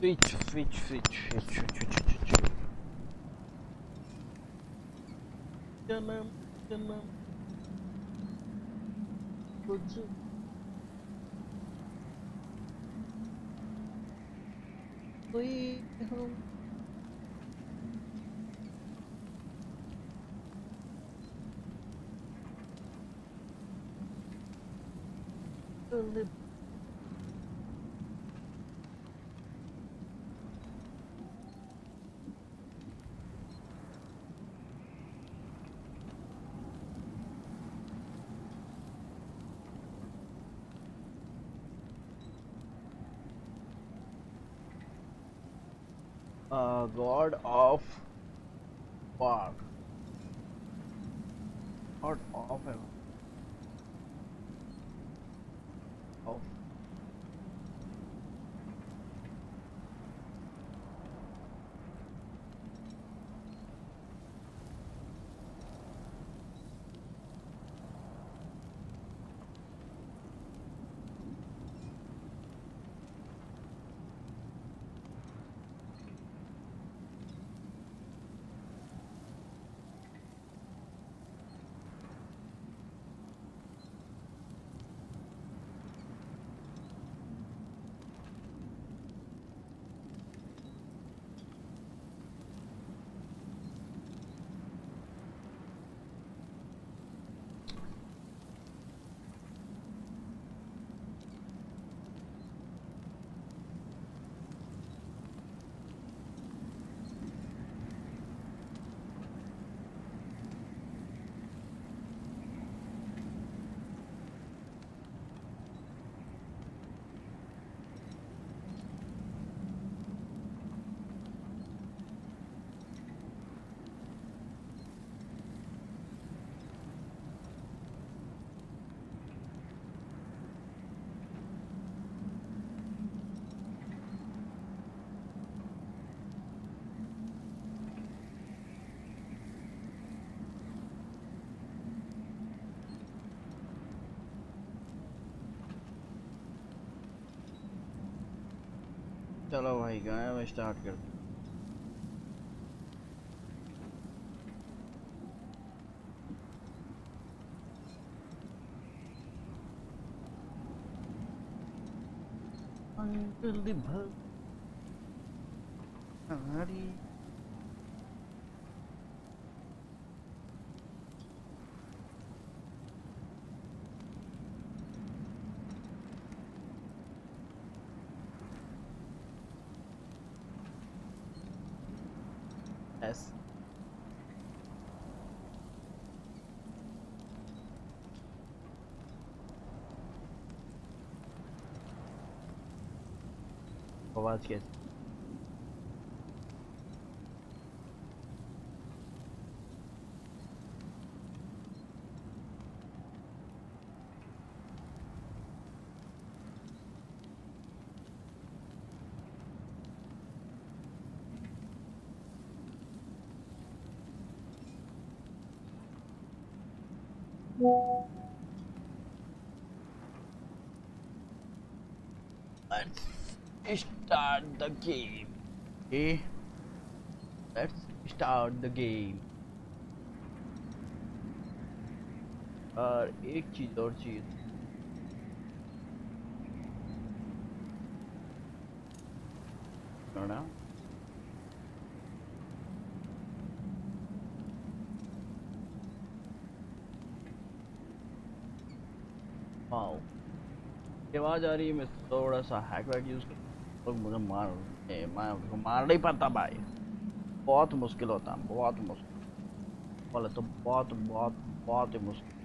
Switch. Canım kocu. Oy hum. Öyle God of War. God of चलो भाई गाया मैं स्टार्ट कर जल्दी भर हमारी एस आवाज कैसे Let's start the game. Okay, let's start the game. और एक चीज और चीज ना वाओ ये आवाज आ रही है मैं थोड़ा सा हैक वैक यूज कर तो मुझे मार नहीं पाता भाई बहुत मुश्किल होता है बहुत मुश्किल बोले तो बहुत ही मुश्किल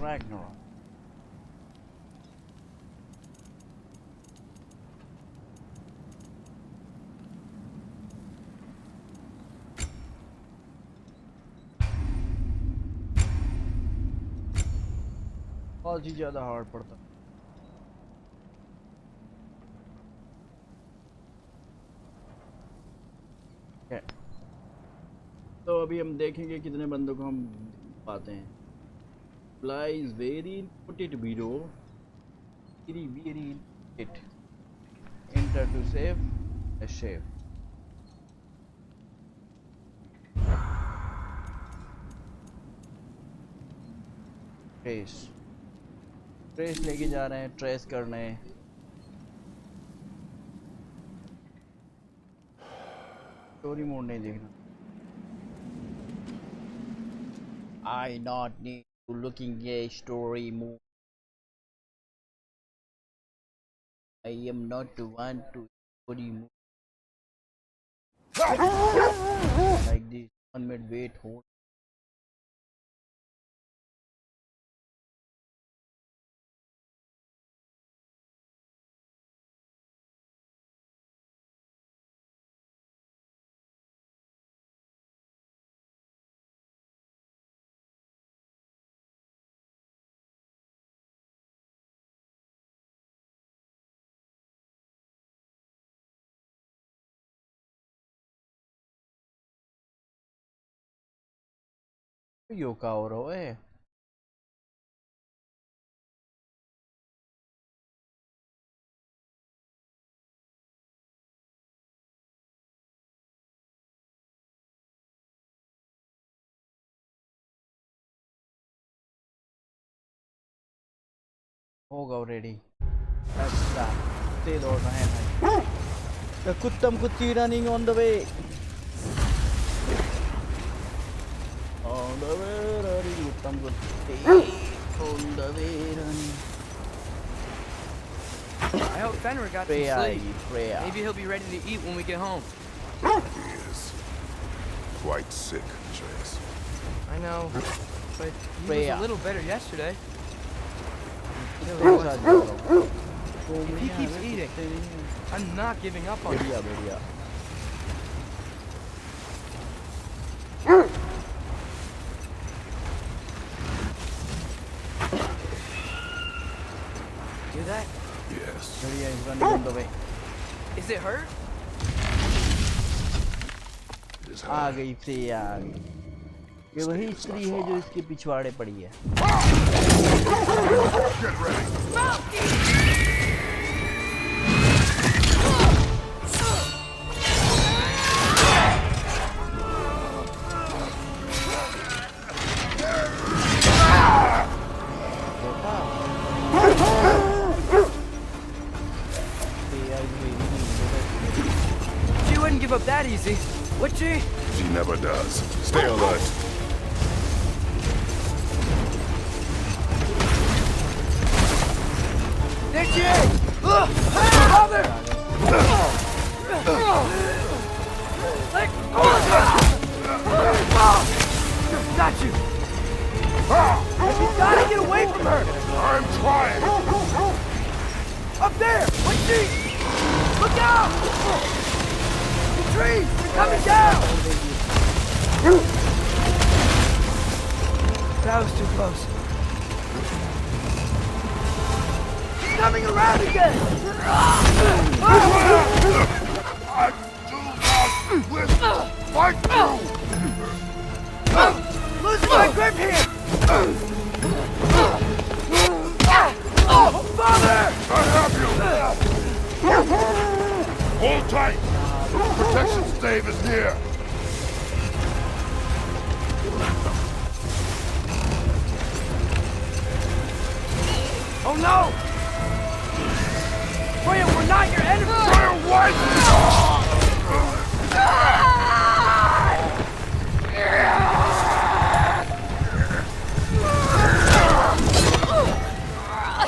Ragnarok. बहुत ही ज़्यादा हार्ड पड़ता है। तो अभी हम देखेंगे कितने बंदों को हम पाते हैं। Fly is very important bro, very important. Enter to save a save. Trace लेके जा रहे हैं, ट्रेस करने। स्टोरी मोड नहीं देखना। I not need to looking a story mode. I am not to want to story mode like this. 1 minute wait hold. योका हो रहा है। होगा ऑलरेडी। अच्छा ते दौड़ रहे हैं भाई। The कुत्तम कुत्ती running on the way. On the way running, कुत्तम कुत्ती on the way running. I hope Fenrir got some sleep. Maybe he'll be ready to eat when we get home. He is quite sick, Trace. I know, but he was a little better yesterday. If he keeps eating, I'm not giving up on him. बढ़िया। Do that? Yes. बढ़िया is running on the way. Is it hurt? It is आ hard. गई Freya आ गई। ये वही स्त्री है जो इसके पिछवाड़े पड़ी है। Get ready. She wouldn't give up that easy, would she? She never does. Stay alert. There she is! Father! Let go of her! Got you! You gotta get away from her! I'm trying. Up there! What's she? Look out! The trees! They're coming down! That was too close. She's coming around again! I do not wish to fight you. Losing my grip here! Father! I have you. Hold tight. The protection stave is near. Oh no! Freya, we're not your enemy! Fire white!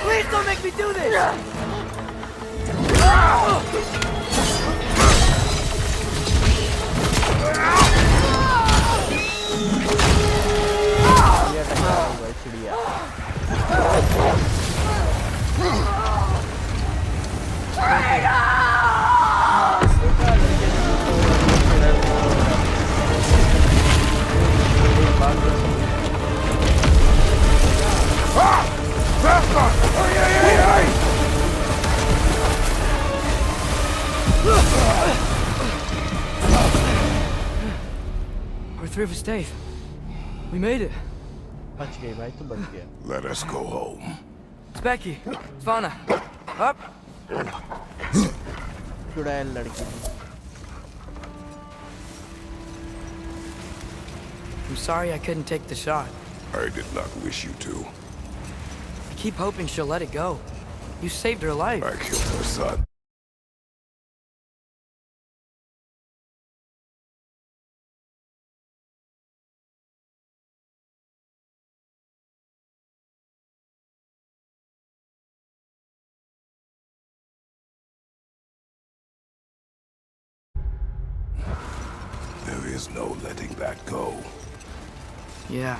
Please don't make me do this! three of us, Dave. We made it. बच गए भाई, तो बच गए. Let us go home. It's Becky. Fauna. Up. चुड़ैल लड़की थी. I'm sorry I couldn't take the shot. I did not wish you to. I keep hoping she'll let it go. You saved her life. I killed her son. There is no letting that go. Yeah.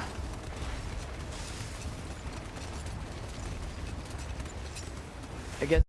I guess.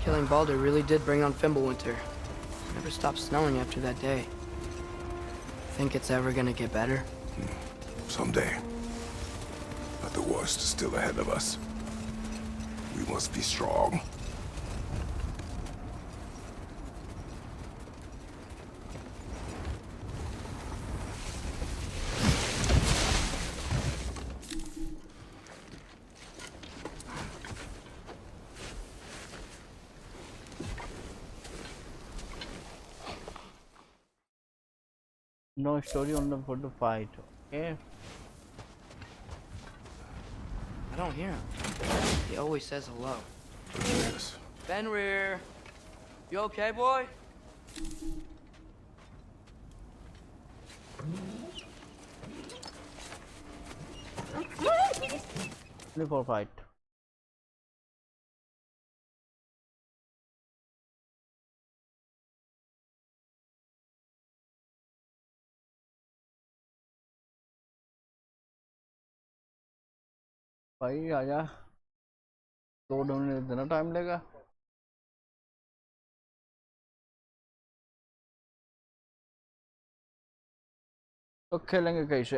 Killing Balder really did bring on Fimbulwinter. Never stopped snowing after that day. Think it's ever gonna get better? Someday. But the worst is still ahead of us. We must be strong. No story on the for the fight. Okay. I don't hear him. He always says hello. Yes. Fenrir! You okay, boy? Only for fight. भाई आजा. 2 minute इतना time लेगा. तो खेलेंगे कैसे?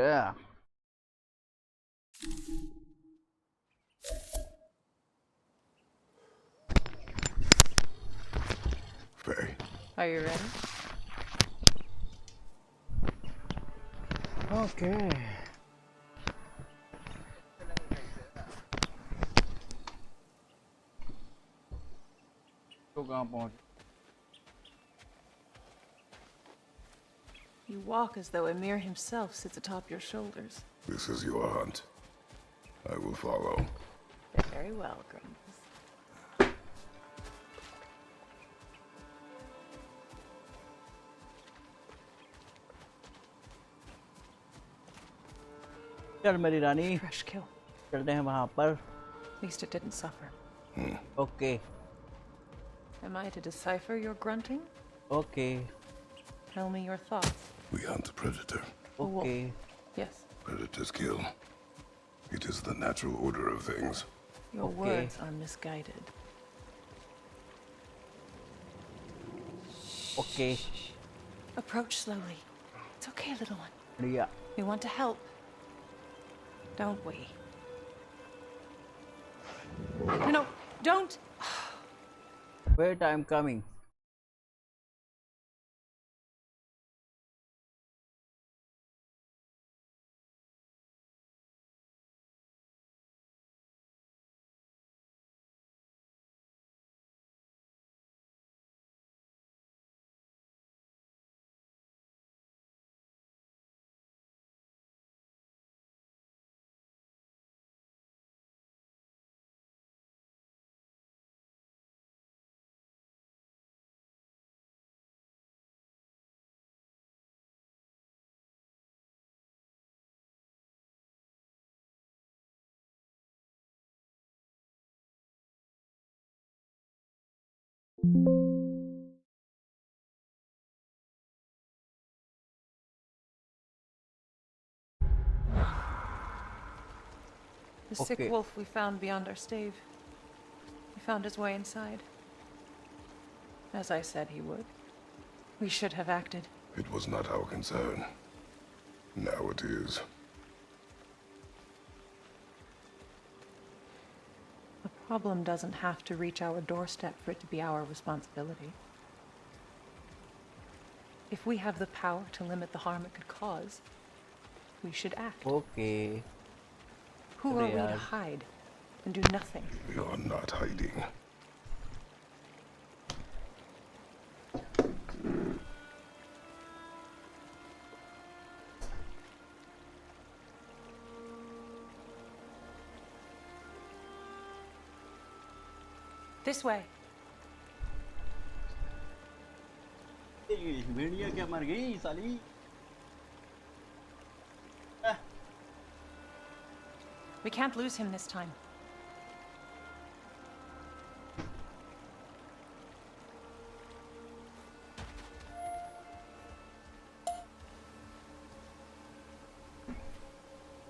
Faye. Are you ready? Okay. तो कहाँ पहुँच? You walk as though Emir himself sits atop your shoulders. This is your hunt. I will follow. Very well, Grumpus. चल मेरी रानी. Fresh kill. चलते हैं वहाँ पर. At least it didn't suffer. Okay. Am I to decipher your grunting? Okay. Tell me your thoughts. We hunt a predator. A wolf. Okay. Yes. Predators kill. It is the natural order of things. Your Okay. words are misguided. Okay. Approach slowly. It's okay, little one. Yeah. We want to help. Don't we? No, don't! Wait, I'm coming. The sick Okay. wolf we found beyond our stave. He found his way inside. As I said he would. We should have acted. It was not our concern. Now it is. The problem doesn't have to reach our doorstep for it to be our responsibility. If we have the power to limit the harm it could cause, we should act. Okay. Who are we to Yeah. hide and do nothing? We are not hiding. This way. भेड़िया क्या मर गई साली? We can't lose him this time.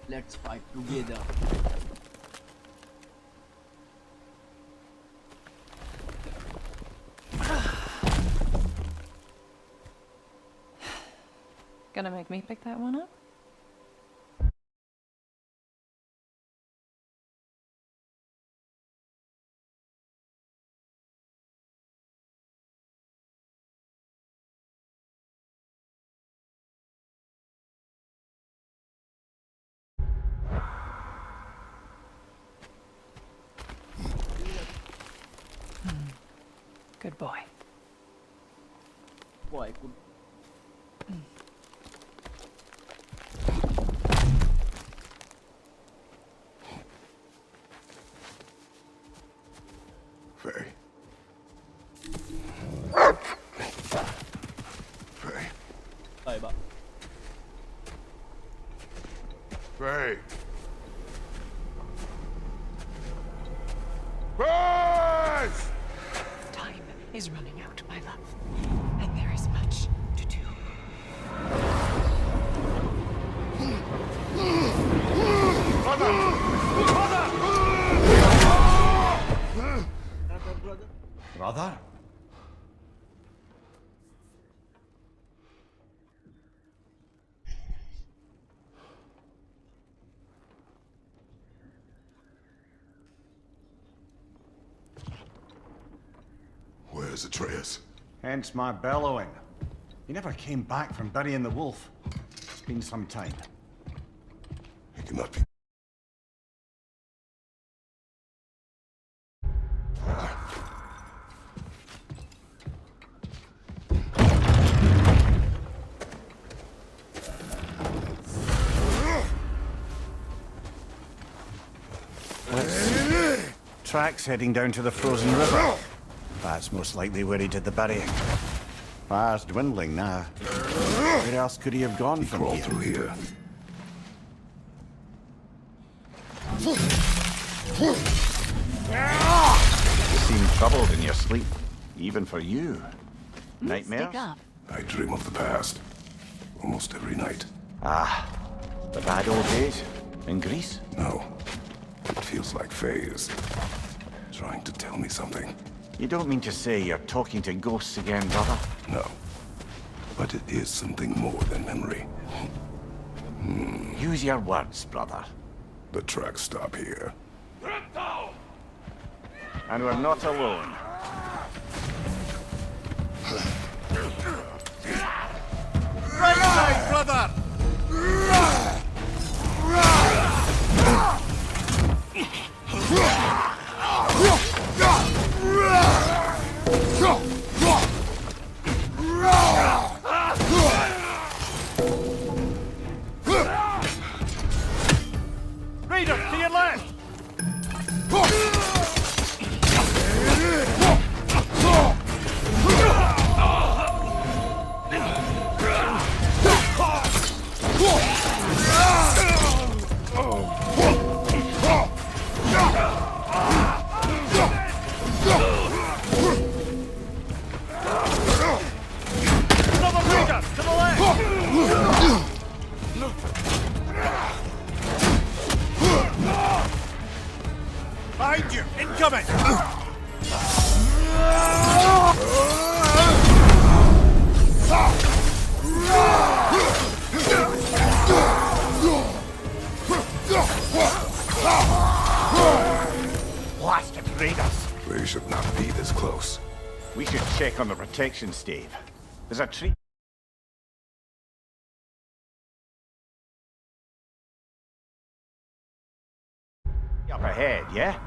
Let's fight together. Gonna make me pick that one up? Good boy. Boy, good. Faye. Faye. Bye bye. Faye. Faye! Time is running out, my love. And there is much to do. Brother? Where's Atreus? Hence my bellowing. He never came back from burying the wolf. It's been some time. He cannot be. Tracks heading down to the frozen river. That's most likely where he did the burying. Fire's dwindling now. Where else could he have gone from Crawl here? through here. You seem troubled in your sleep, even for you. Nightmares? Speak up. I dream of the past. Almost every night. Ah, the bad old days in Greece? No. It feels like Faye is trying to tell me something. You don't mean to say you're talking to ghosts again, brother? No. But it is something more than memory. Use your words, brother. The tracks stop here. And we're not alone. Raider, to your left! Behind you! Incoming! Blasted raiders! They should not be this close. We should check on the protection stave. There's a tree up ahead, yeah?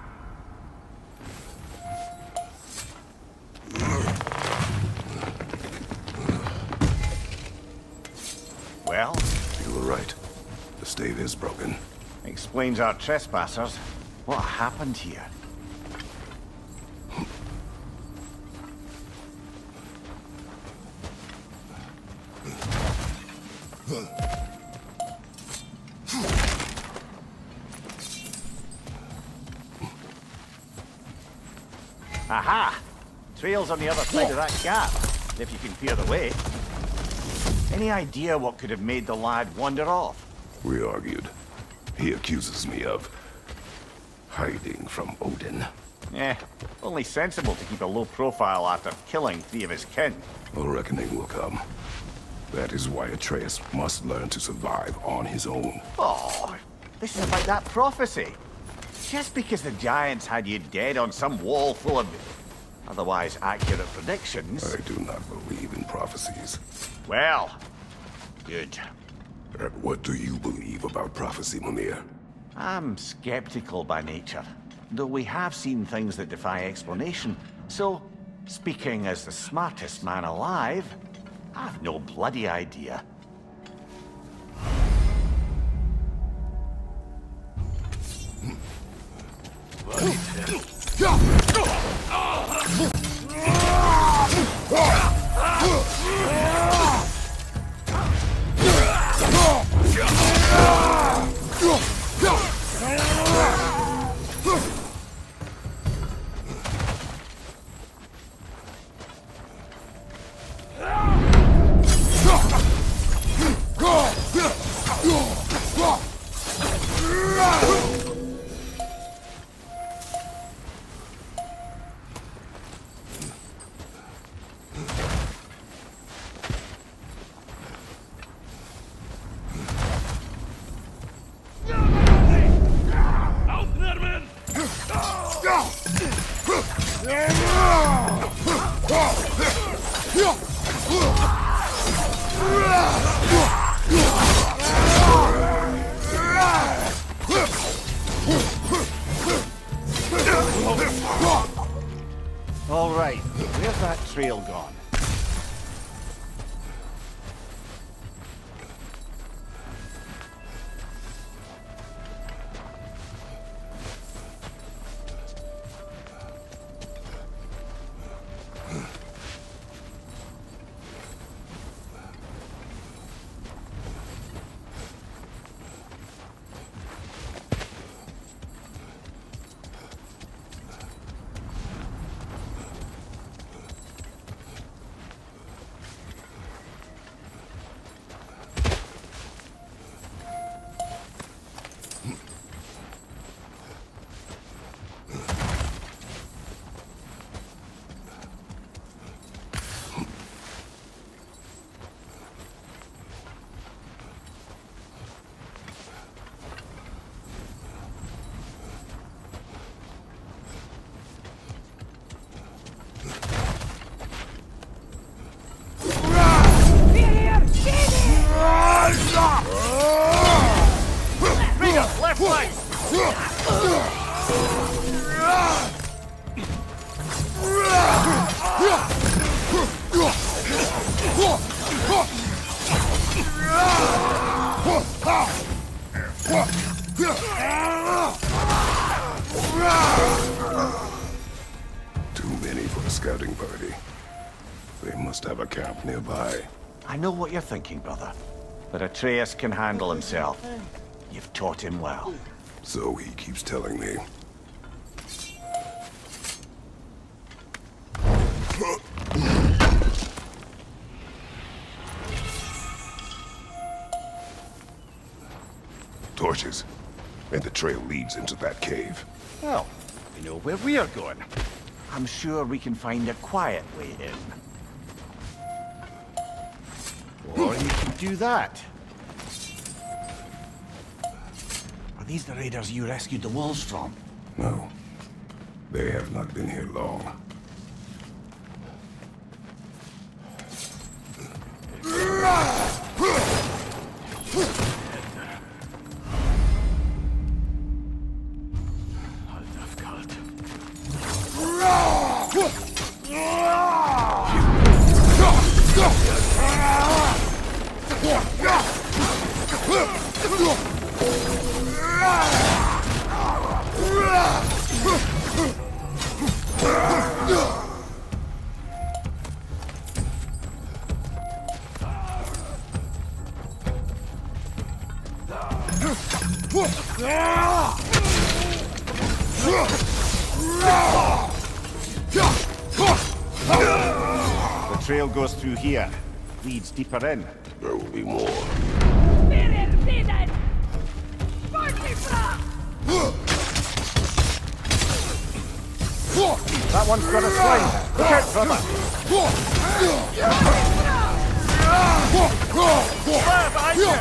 Well, You were right. The stave is broken. explains our trespassers. What happened here? Aha! Trail's on the other side of that gap, if you can clear the way. Any idea what could have made the lad wander off? We argued. He accuses me of hiding from Odin. Only sensible to keep a low profile after killing 3 of his kin. A reckoning will come. That is why Atreus must learn to survive on his own. Oh, this is about that prophecy. Just because the giants had you dead on some wall full of otherwise accurate predictions. I do not believe in prophecies. Well, good. And what do you believe about prophecy, Mimir? I'm skeptical by nature, though we have seen things that defy explanation. So, speaking as the smartest man alive, I've no bloody idea. All right, where's that trail gone? Left flank! Too many for a scouting party. They must have a camp nearby. I know what you're thinking, brother. But Atreus can handle himself. You've taught him well. So he keeps telling me. Torches. And the trail leads into that cave. Well, We know where we're going. I'm sure we can find a quiet way in. Or you can do that. Are these the raiders you rescued the wolves from? No. They have not been here long. The trail goes through here. Leads deeper in. There will be more. That one's got a slide. Look out, brother. Fire behind you!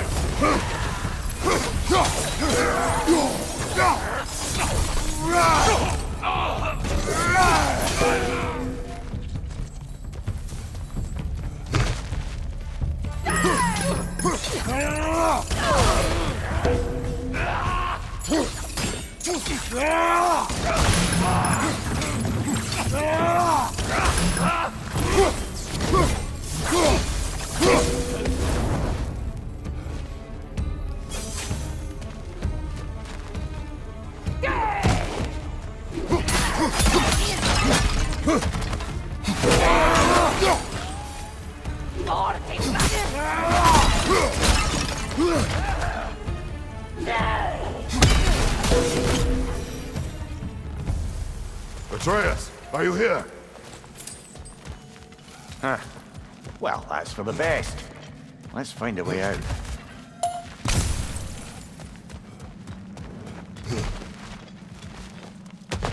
Atreus, are you here? Huh. Well, that's for the best. Let's find a way out.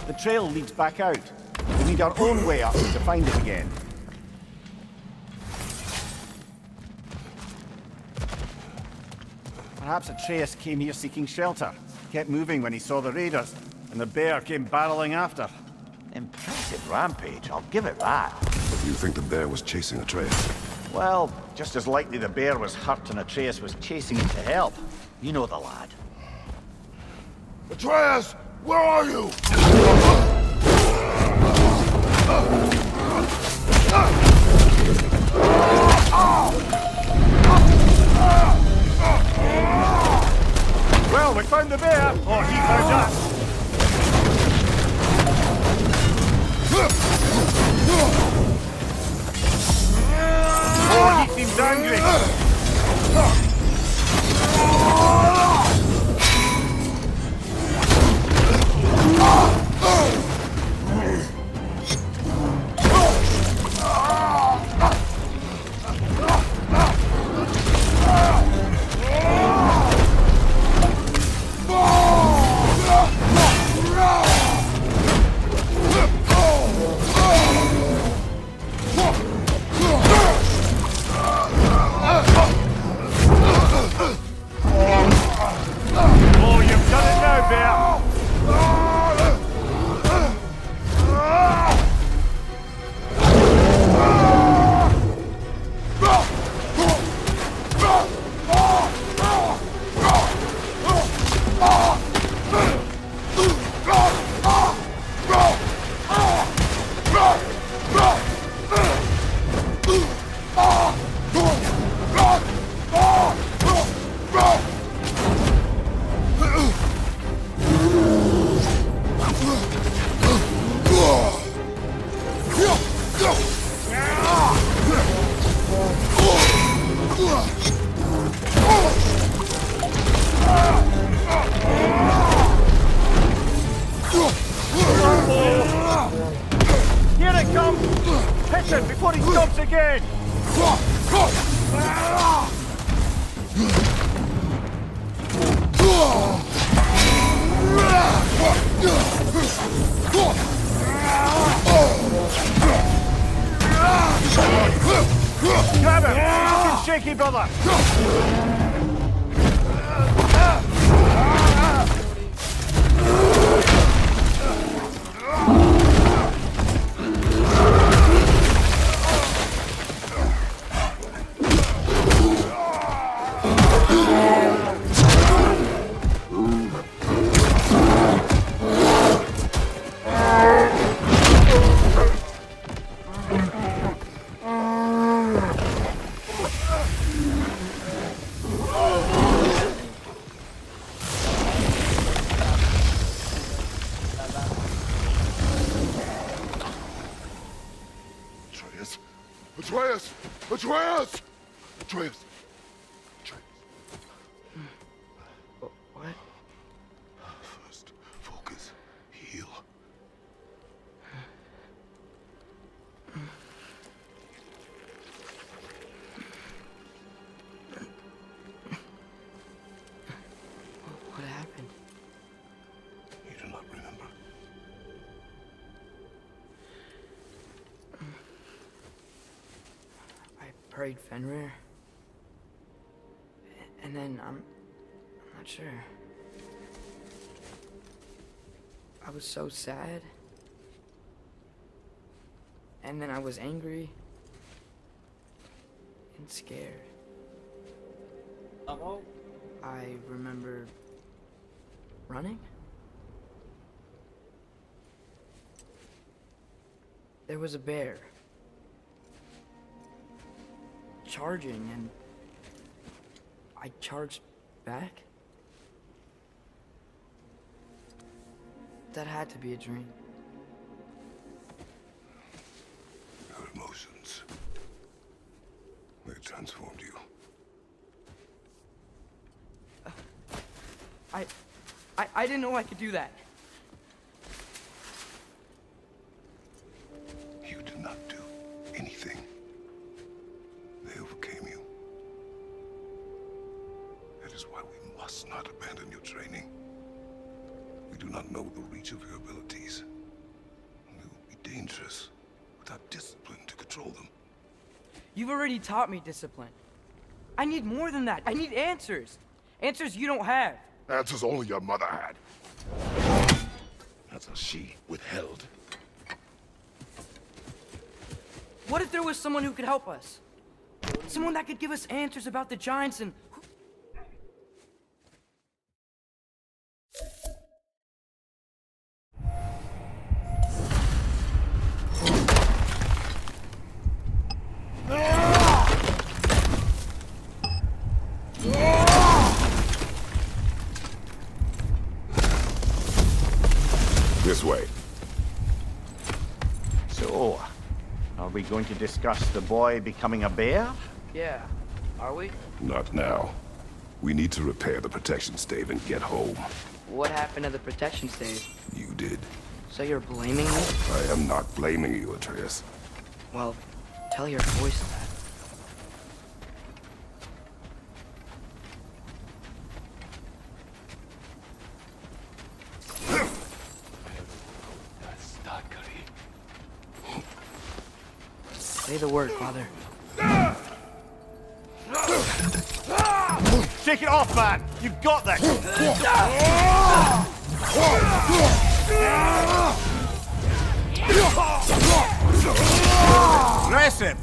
The trail leads back out. We need our own way up to find it again. Perhaps Atreus came here seeking shelter. Kept moving when he saw the raiders, and the bear came barreling after. Impressive rampage, I'll give it that. You think the bear was chasing Atreus? Well, just as likely the bear was hurt and Atreus was chasing him to help. You know the lad. Atreus, where are you? Well, we found the bear, or he found us. Oh, he seems angry. Oh, you've done it now, bear. Here it comes! Hit him before he stops again! Grab him! Looking shaky, brother! Atreus! Atreus! Atreus! Atreus! What? First, focus. Heal. What happened? You do not remember. I prayed Fenrir. And then I'm not sure. I was so sad. And then I was angry. And scared. I remember running. There was a bear. Charging, and I charged back. That had to be a dream. Your emotions. They transformed you. I didn't know I could do that. You did not do anything. They overcame you. That is why we must not abandon your training. We do not know the reach of your abilities. They will be dangerous without discipline to control them. You've already taught me discipline. I need more than that. I need answers. Answers you don't have. Answers only your mother had. Answers she withheld. What if there was someone who could help us? Someone that could give us answers about the giants and... This way. So, are we going to discuss the boy becoming a bear? Yeah, are we? Not now. We need to repair the protection stave and get home. What happened to the protection stave? You did. So you're blaming me? I am not blaming you, Atreus. Well, tell your voice that. Say the word, Father. Shake it off, man! You got this! Aggressive!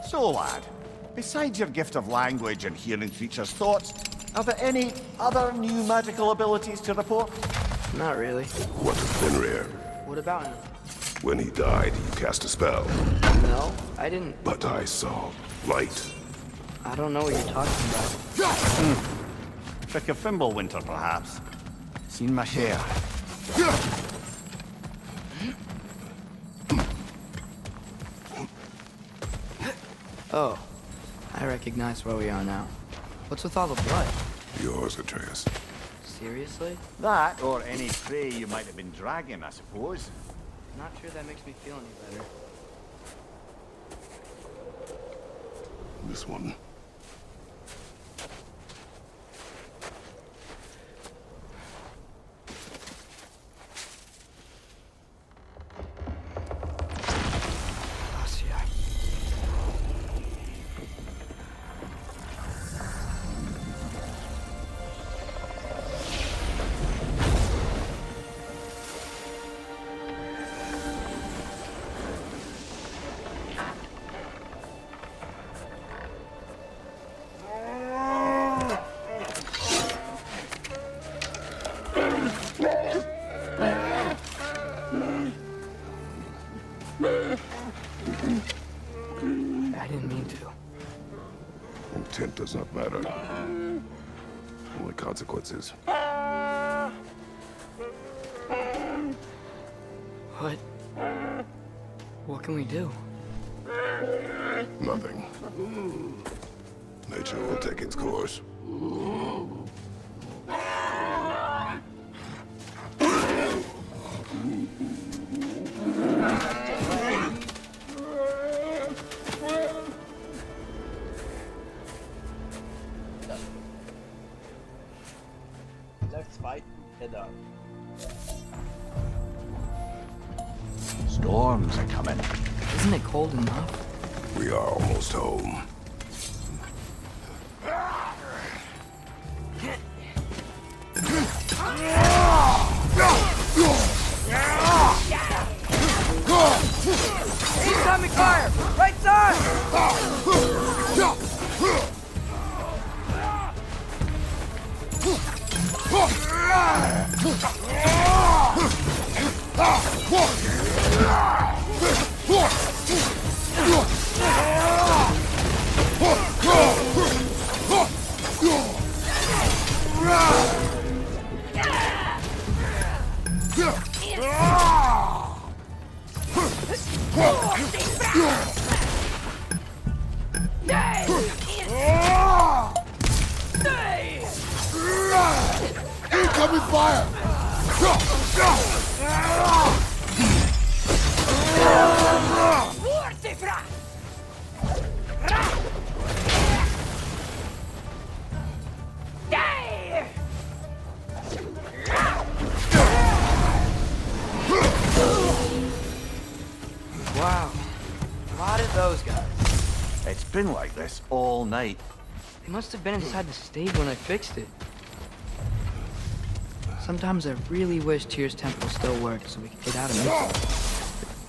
So, lad, besides your gift of language and hearing creatures' thoughts, are there any other new magical abilities to report? Not really. What of Fenrir? What about him? When he died, you cast a spell. No, I didn't. But I saw light. I don't know what you're talking about. Trick of Fimbulwinter, perhaps. Seen my share. Oh, I recognize where we are now. What's with all the blood? Yours, Atreus. Seriously? That, or any prey you might have been dragging, I suppose. Not sure that makes me feel any better. This one. does not matter. Only consequences. What can we do? Nothing. Nature will take its course. Let's fight together. Storms are coming. Isn't it cold enough? We are almost home. Incoming fire! Right side! Incoming fire! Wow. A lot of those guys. It's been like this all night. They must have been inside the stage when I fixed it. Sometimes I really wish Tyr's temple still worked so we could get out of it.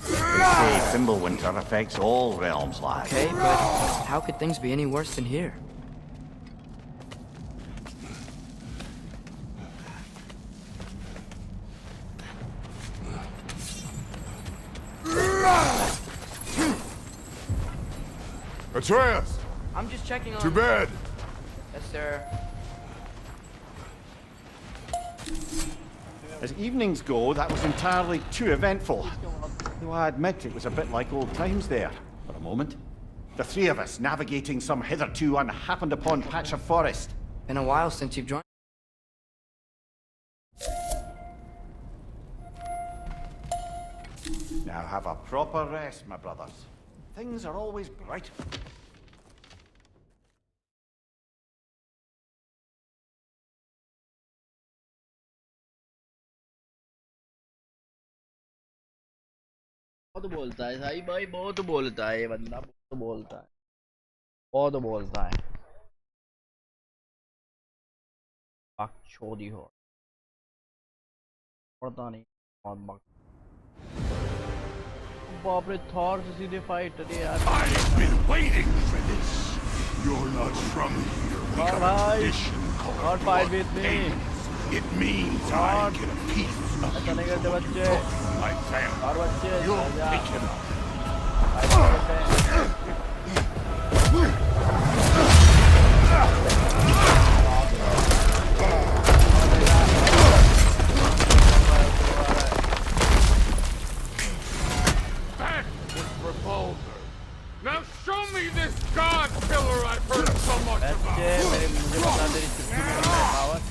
They say Fimbulwinter affects all realms, lad. Okay, but how could things be any worse than here? Atreus! I'm just checking on... To bed! Yes, sir. As evenings go, that was entirely too eventful. Though I admit it was a bit like old times there, for a moment. The three of us navigating some hitherto unhappened upon patch of forest. Been a while since you've joined. Now have a proper rest, my brothers. Things are always bright. बहुत बोलता है साई भाई, बहुत बोलता है ये बंदा, बहुत बोलता है, बहुत बोलता है। छोड़ी हो पता नहीं बहुत बक। बाप रे, थॉर से सीधे फाइट अरे यार। I've been waiting for this. You're not from here. We All got a right. tradition called Not fight with me. WARTHE. It means I Not. get a piece of ऐसा नहीं करते बच्चे, my family. और बच्चे You'll जा pick him up. Fight करते हैं। Back with revolver. Now show me this god killer I've heard so much बच्चे about. मेरे मुझे बता तेरी चुटकी में कितना है power.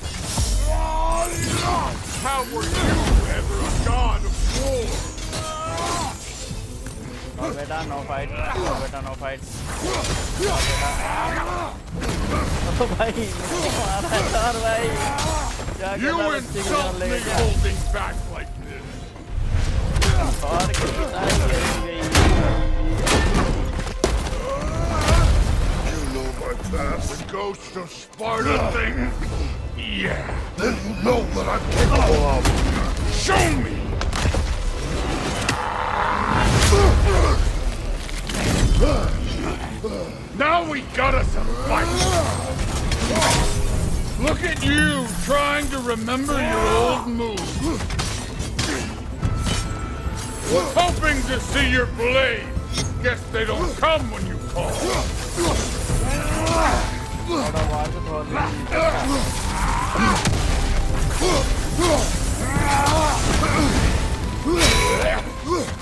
How were you ever a god of war? No बेटा नो फाइट, नो बेटा नो फाइट। ओ भाई मुझे मारा है यार भाई, क्या You करना बच्चे की जान insult लेके me क्या? holding back like this. और कितना ही गई। You know my past. The ghost of Sparta thing? Yeah. Then you know what I'm capable of. Show me! Now we got us a fight! Look at you, trying to remember your old moves. Hoping to see your blade. Guess they don't come when you call. थोड़ा वार से थोड़ा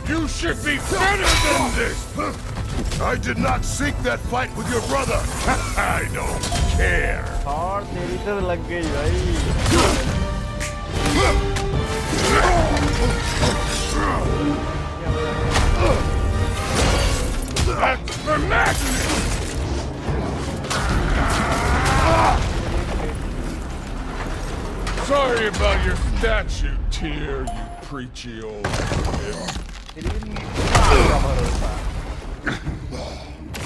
You should be better than this! I did not seek that fight with your brother. I don't care. और तेरी तो लग गई भाई That's for madness! Sorry about your statue, Tyr, you preachy old bitch.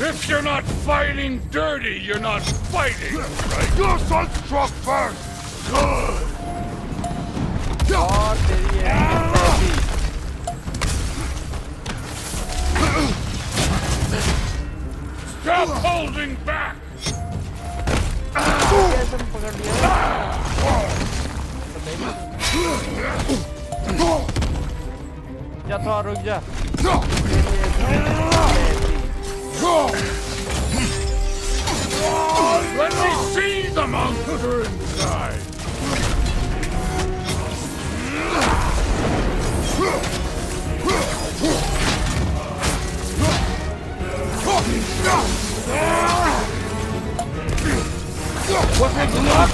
If you're not fighting dirty, you're not fighting, right? Your son struck first. Good. और तेरी ये Stop holding back! कैसे पकड़ लिया जा थोड़ा रुक जा Let me see the monster inside! Was it luck?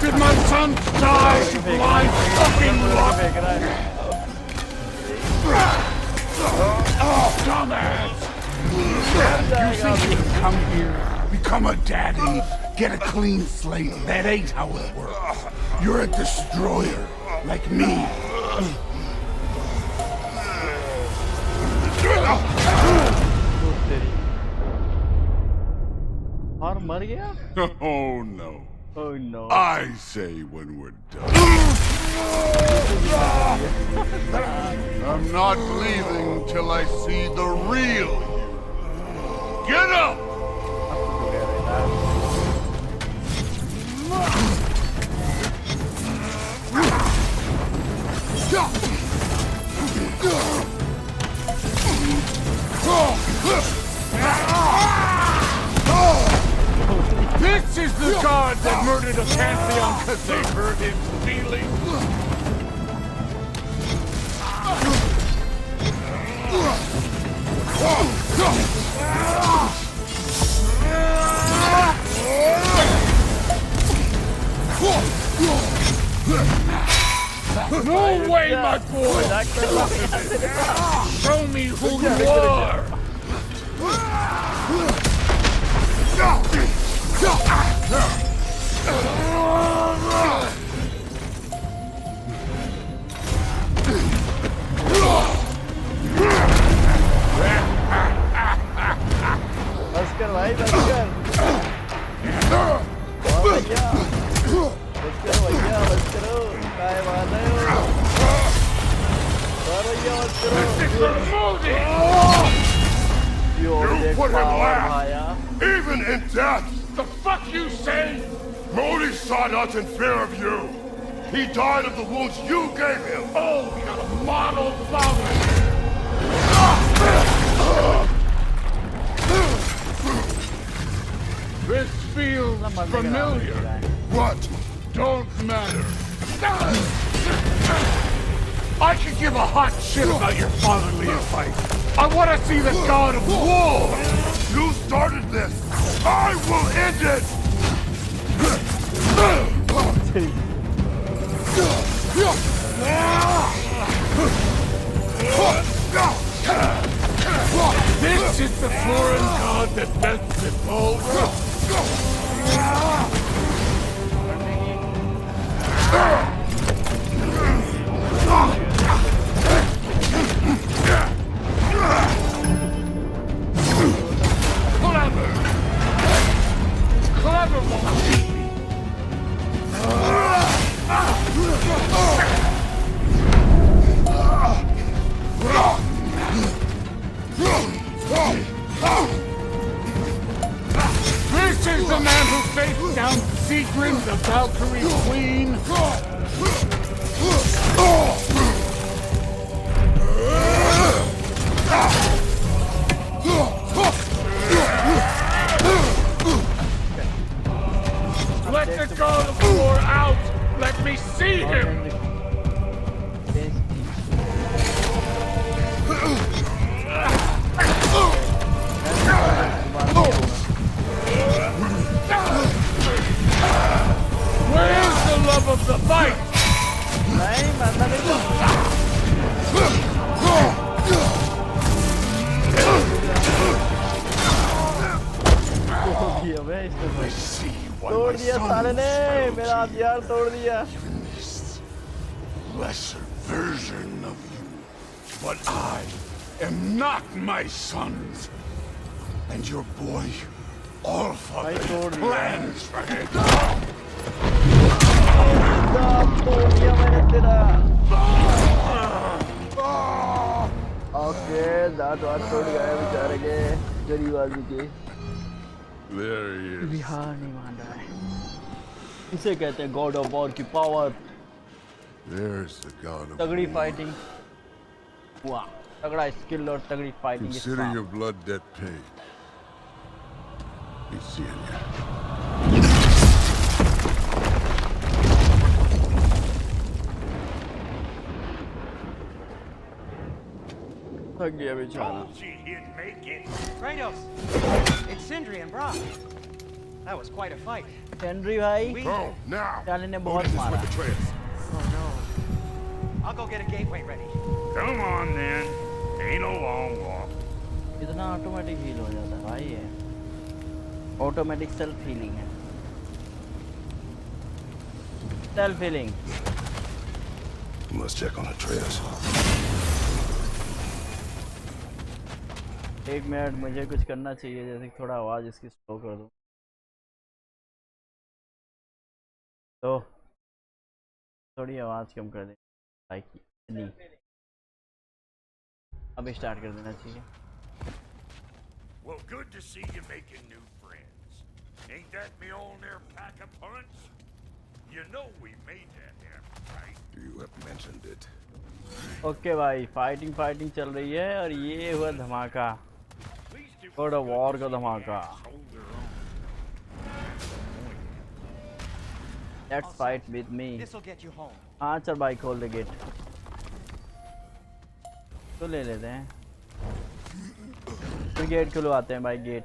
Did my son die to blind fucking luck? Dumbass! You think you can come here, become a daddy, get a clean slate? That ain't how it works. You're a destroyer, like me. और मर गया Oh no. oh no I say when we're done. I'm not leaving till I see the real you. Get up! This is the god that murdered a pantheon because they hurt his feelings. No way, my boy! Show me who you are! बस कर भाई बस कर भैया बस करो काय बात है भैया बस You put him last, Bhaya even in death. The fuck you say? Modi sought us in fear of you. He died of the wounds you gave him. Oh, we got a model father! This feels familiar. What? Don't matter. I could give a hot shit about your fatherly fight. I want to see the god of war. You started this. I will end it. This is the foreign god that best it over. Clever won't beat me. This is the man who faced down Sigrun, the Valkyrie Queen. हाथ यार तोड़ दिया। Lesser version of you. But I am not my sons. And your boy, all father तोड़ दिया। plans for it. तोड़ दिया मैंने तेरा। ओके, दांत वात टूट गए बेचारे के, गरीब आदमी के। There he is. बिहार नहीं मान रहा है। इसे कहते हैं गॉड ऑफ वॉर की power. There's the god of तगड़ी war. फाइटिंग। वाह, तगड़ा स्किल और तगड़ी fighting. Consider your blood debt paid. Be seeing ya. थक गया बेचारा। Told you he'd make it. Kratos, it's Sindri and Brock. That was quite a fight. Henry भाई, Go, now! चाली ने Who बहुत did this मारा। with Atreus? Oh no. I'll go get a gateway ready. Come on then. Ain't a long walk. इतना automatic heal हो जाता है भाई ये। ऑटोमेटिक सेल्फ हीलिंग है। Self healing. We must check on Atreus. एक minute, मुझे कुछ करना चाहिए, जैसे कि थोड़ा आवाज इसकी स्लो कर दूं। तो थोड़ी आवाज कम कर दें लाइक नहीं। अब स्टार्ट कर देना चाहिए। Well, good to see you making new friends. Ain't that me old there pack a punch? You know we made that happen, right? You have mentioned it. Okay भाई, फाइटिंग चल रही है और ये हुआ धमाका। गॉड ऑफ वॉर का धमाका। Let's fight with me. This'll get you home. हाँ चल भाई, खोल दे गेट। तो ले लेते हैं, फिर गेट खुलवाते हैं भाई। Gate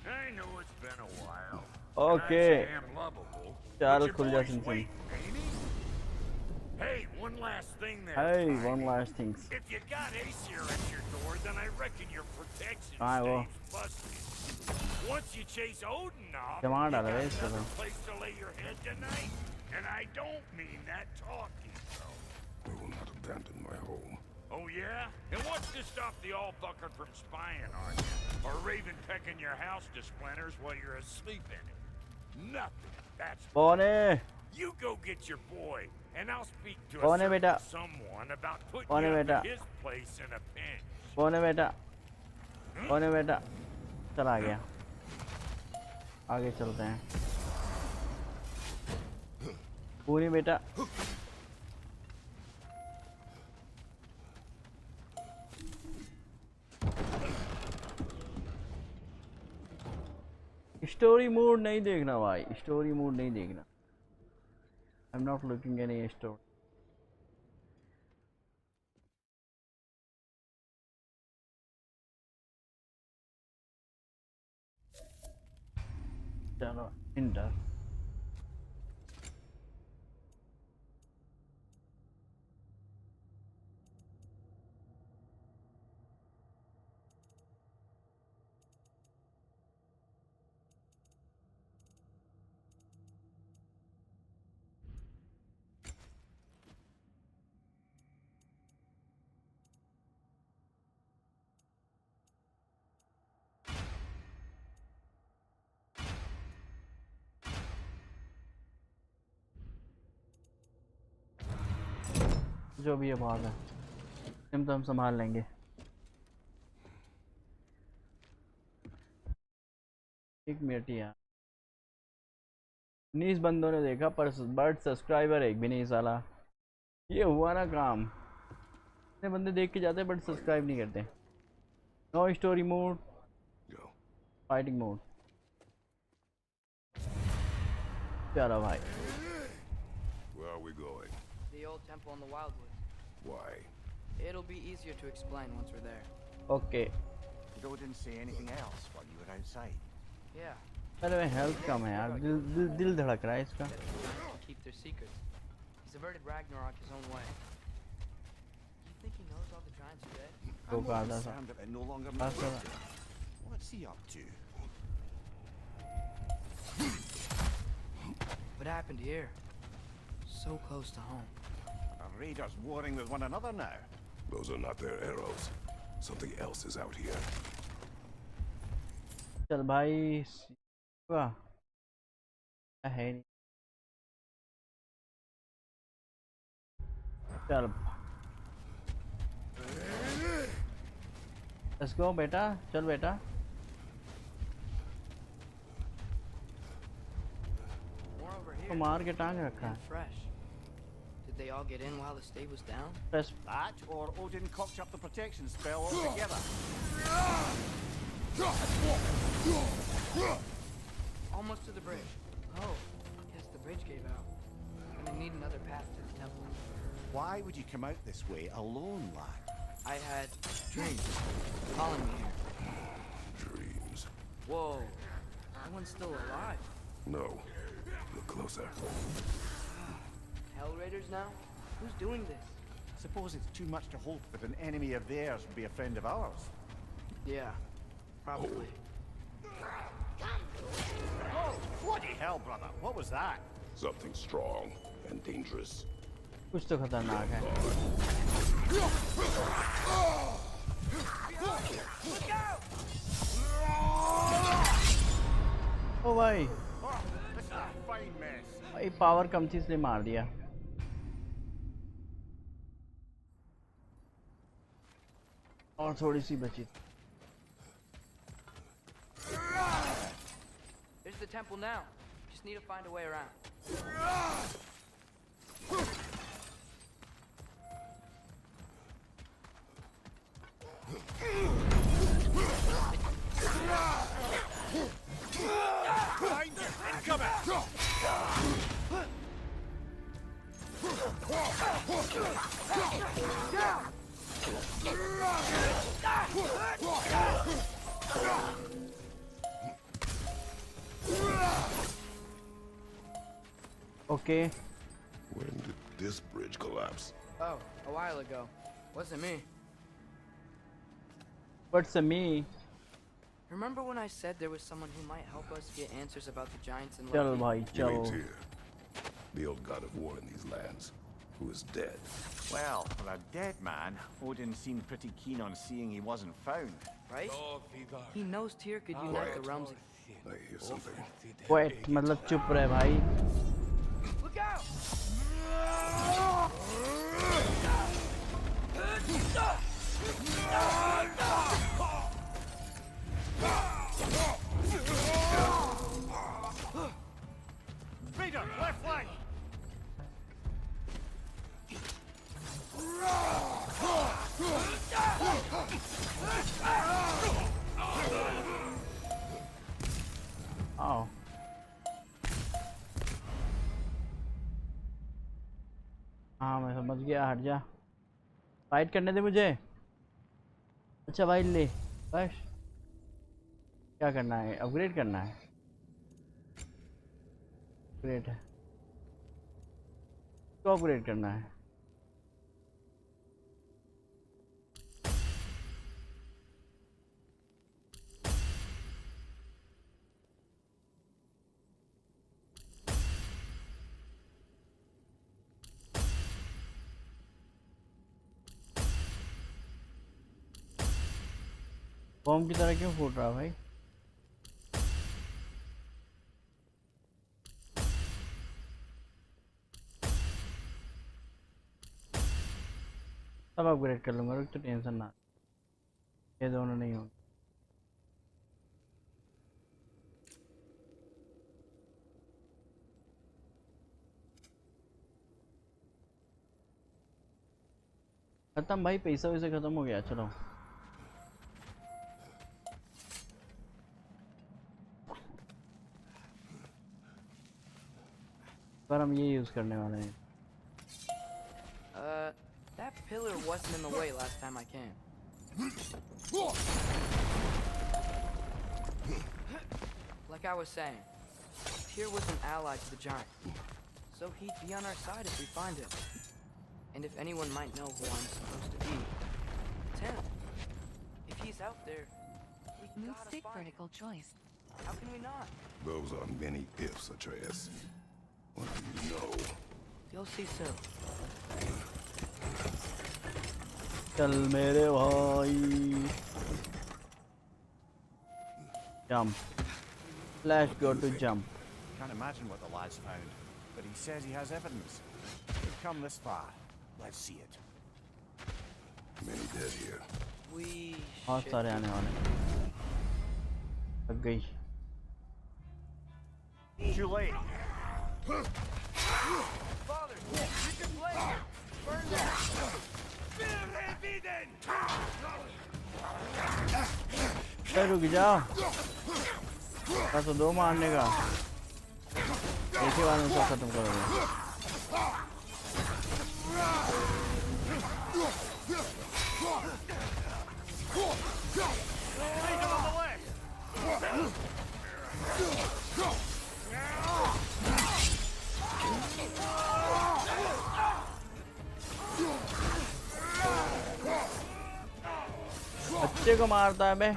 I know it's been a while. Okay, I am lovable. चल But your खुल जा boy's Singh. waiting, ain't he? Hey, one last thing there. Hey, Tiny. one last thing. If you got Aesir at your door, then I reckon your protection Aye, well. stays busted. Once you chase Odin off, you Demand got out of it, so another then. place to lay your head tonight. And I don't mean that talking, bro. We will not abandon my home. Oh yeah? And what's to stop the all-bucker from spying on you? Or Raven pecking your house to splinters while you're asleep in it? Nothing. That's कौन है? You go get your boy, and I'll speak to कौन है बेटा? someone about putting कौन है you बेटा? up in his place in a pinch. कौन है बेटा? कौन है बेटा? चल आ गया, आगे चलते हैं। पूरी बेटा, स्टोरी मोड नहीं देखना भाई, स्टोरी मोड नहीं देखना। I am not looking any story. चलो इंटर। जो भी है बात है, हम तो हम संभाल लेंगे। एक मिनट यार, 19 बंदों ने देखा पर बट सब्सक्राइबर एक भी नहीं साला। ये हुआ ना काम, इतने बंदे देख के जाते हैं बट सब्सक्राइब नहीं करते। No story mode, fighting mode. चलो भाई। Where are we going? The old temple in the Wildwood. Why? It'll be easier to explain once we're there. Okay, Joe didn't say anything else while you were outside. Yeah, पहले में health कम है यार, दिल धड़क रहा है इसका। to keep their secrets. He's averted Ragnarok his own way. You think he knows all the giants are dead? तो I'm कहा more था concerned that it no longer That's matters all to him. What's he up to? What happened here? so close to home. Are raiders warring with one another now? Those are not their arrows. Something else is out here. चल भाई वाह है नहीं चल let's go बेटा चल बेटा More over here. तो मार के टांग रखा And fresh. Did they all get in while the stave was down? Press That, or Odin cocked up the protection spell altogether. Almost to the bridge. Oh, guess the bridge gave out. Gonna need another path to the temple. Why would you come out this way alone, lad? I had dreams calling me here. Dreams. Whoa, that one's still alive. No. Look closer. Hell Raiders now? Who's doing this? Suppose it's too much to hope that an enemy of theirs would be a friend of ours. Yeah, probably. Oh, bloody hell, brother. What was that? Something strong and dangerous. कुछ तो खतरनाक है ओ भाई Oh, this is a fine mess. भाई power कम थी इसलिए मार दिया और थोड़ी सी बची There's the temple now. Just need to find a way around. Behind you! Incoming! Okay. When did this bridge collapse? Oh, a while ago. Wasn't me. What's a me? Remember when I said there was someone who might help us get answers about the giants in चल Loki? भाई You mean चल Tyr, the old god of war in these lands, who is dead. Well, for a dead man, Odin seemed pretty keen on seeing he wasn't found. Right? He knows Tyr could unite Quiet. the realms. I hear something. Wait मतलब चुप रहे भाई Look out! Raider, left flank! आओ हाँ मैं समझ गया हट जा फाइट करने दे मुझे अच्छा भाई ले बस क्या करना है अपग्रेड करना है अपग्रेड है तो अपग्रेड करना है बॉम्ब की तरह क्यों फूट रहा भाई सब अपग्रेड कर लूंगा रुक तो टेंशन ना ये दोनों नहीं होंगे खत्म भाई पैसा वैसे खत्म हो गया चलो पर हम ये यूज करने वाले हैं That pillar wasn't in the way last time I came. Like I was saying, Tyr was an ally to the giant, so he'd be on our side if we find him. And if anyone might know who I'm supposed to be, it's him. If he's out there, we Move gotta stick find him. vertical choice. How can we not? Those are many ifs, Atreus. What do you know? You'll see soon. चल मेरे भाई jump. Let's go to jump. Can't imagine what the lad's found, but he says he has evidence. We've come this far. Let's see it. Many dead here. We बहुत should सारे आने वाले लग गई Too late. Father, you can play here. Burn that. रुक जाओ बस दो मारने का एक ही बार में सब खत्म करोगे बच्चे को मारता है बे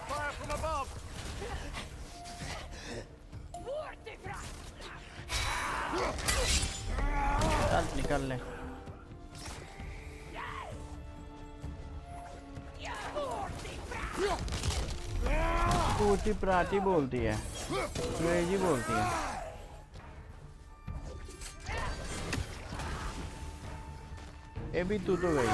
Fire from above. चल निकल ले टूटी प्राटी बोलती है अंग्रेजी बोलती है ये भी तू तो गई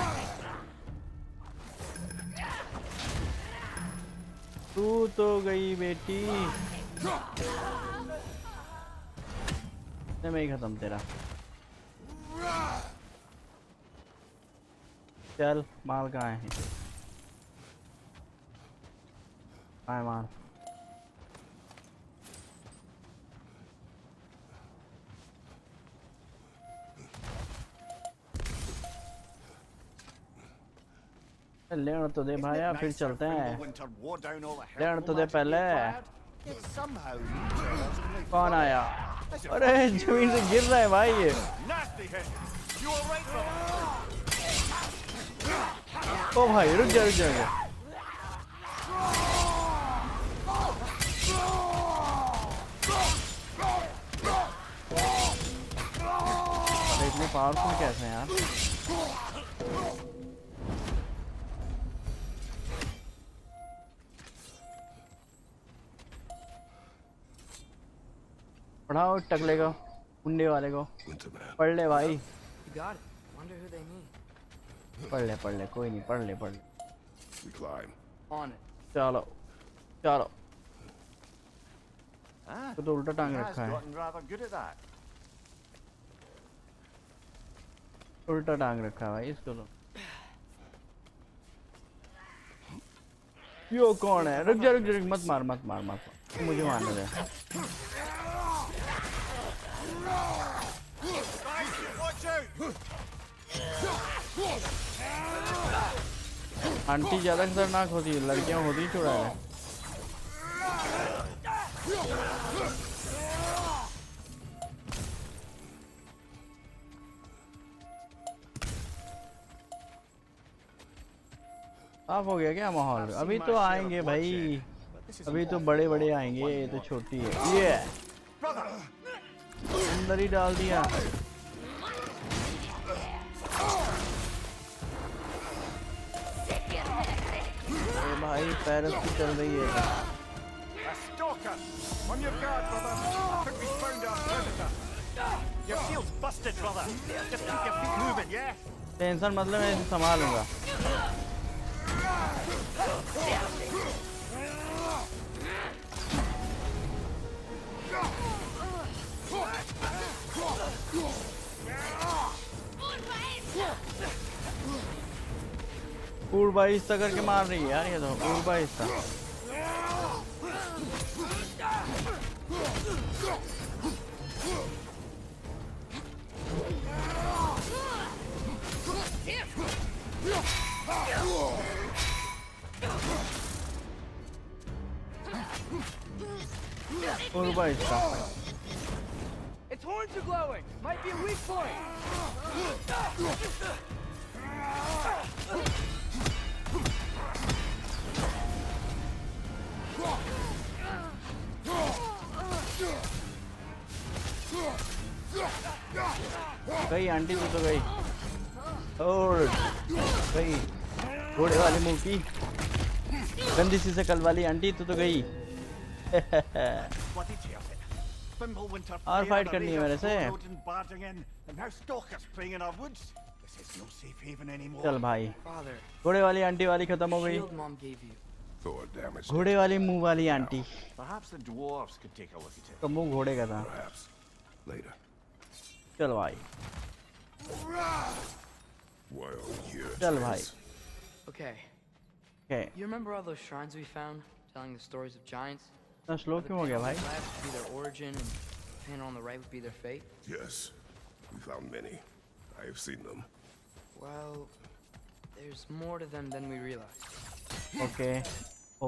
तू तो गई बेटी मैं ही खत्म तेरा चल माल कहाँ है आए मार लेना तो दे भाया फिर चलते हैं लेना तो दे पहले कौन आया अरे जमीन से गिर रहा है भाई ये ओ भाई रुक जा इतने पावरफुल कैसे हैं यार पढ़ाओ टकले को उंडे वाले को पढ़ ले भाई You got it. Wonder who they mean. पढ़ ले कोई नहीं पढ़ ले We climb. On it. चलो तो उल्टा टांग He has रखा है gotten rather good at that. उल्टा टांग रखा है भाई इसको तो यो कौन है रुक जा मत मार मुझे मारने दे Watch out! आंटी ज्यादा खतरनाक होती है लड़कियां होती चुड़ा है साफ हो गया क्या माहौल अभी तो आएंगे भाई अभी तो बड़े आएंगे ये तो छोटी है ये अंदर ही डाल दिया ए भाई पैरस की चल रही है A stalker! On your guard, brother! I think we found our predator! Your shield's busted, brother! Just keep your feet moving, yeah? Tension मतलब मैं इसे संभालूंगा पूर्वा हिस्सा करके मार रही है यार ये तो पूर्वा हिस्सा पूर्वा हिस्सा glowing. Might be a weak point. गई आंटी तो गई और गई घोड़े वाली मुंह की गंदी सी शकल वाली आंटी तो गई और फाइट करनी है मेरे से चल भाई घोड़े वाली आंटी वाली खत्म हो गई घोड़े वाली मुंह वाली आंटी तो मुंह घोड़े का था चल भाई चल भाई Okay. Okay. You remember all those shrines we found, telling the stories of giants? इतना स्लो क्यों हो गया भाई? On the left would be their origin, and the panel on the right would be their fate. Yes, we found many. I have seen them. Well, there's more to them than we realize. Okay.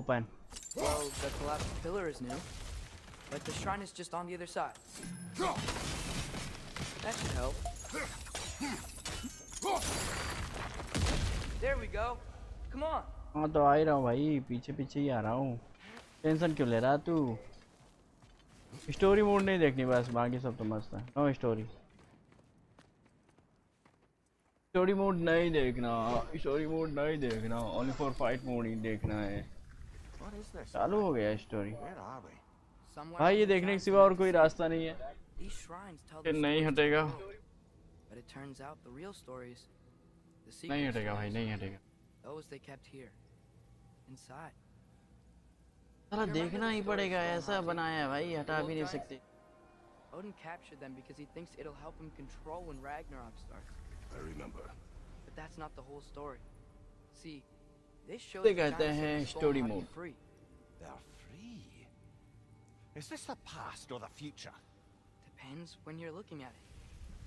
Open. Well, the collapsed pillar is new, but the shrine is just on the other side. That should help. There we go. Come on. हाँ तो आ ही रहा हूँ भाई पीछे पीछे ही आ रहा हूँ tension क्यों ले रहा तू स्टोरी मोड नहीं देखनी बस बाकी सब तो मस्त है नो स्टोरी स्टोरी मोड नहीं देखना ओनली फॉर फाइट मोड ही देखना है चालू हो गया स्टोरी भाई ये देखने के सिवा और कोई रास्ता नहीं है कि नहीं हटेगा But it turns out the real stories, the नहीं secrets, हटेगा भाई नहीं हटेगा those they kept here, inside. साला देखना ही पड़ेगा ऐसा बनाया है भाई हटा भी नहीं सकते Odin captured them because he thinks it'll help him control when Ragnarok starts. I remember. But that's not the whole story. See, this shows इसे the कहते giants हैं that the soul story might be mode. free. They're free. Is this the past or the future? Depends when you're looking at it.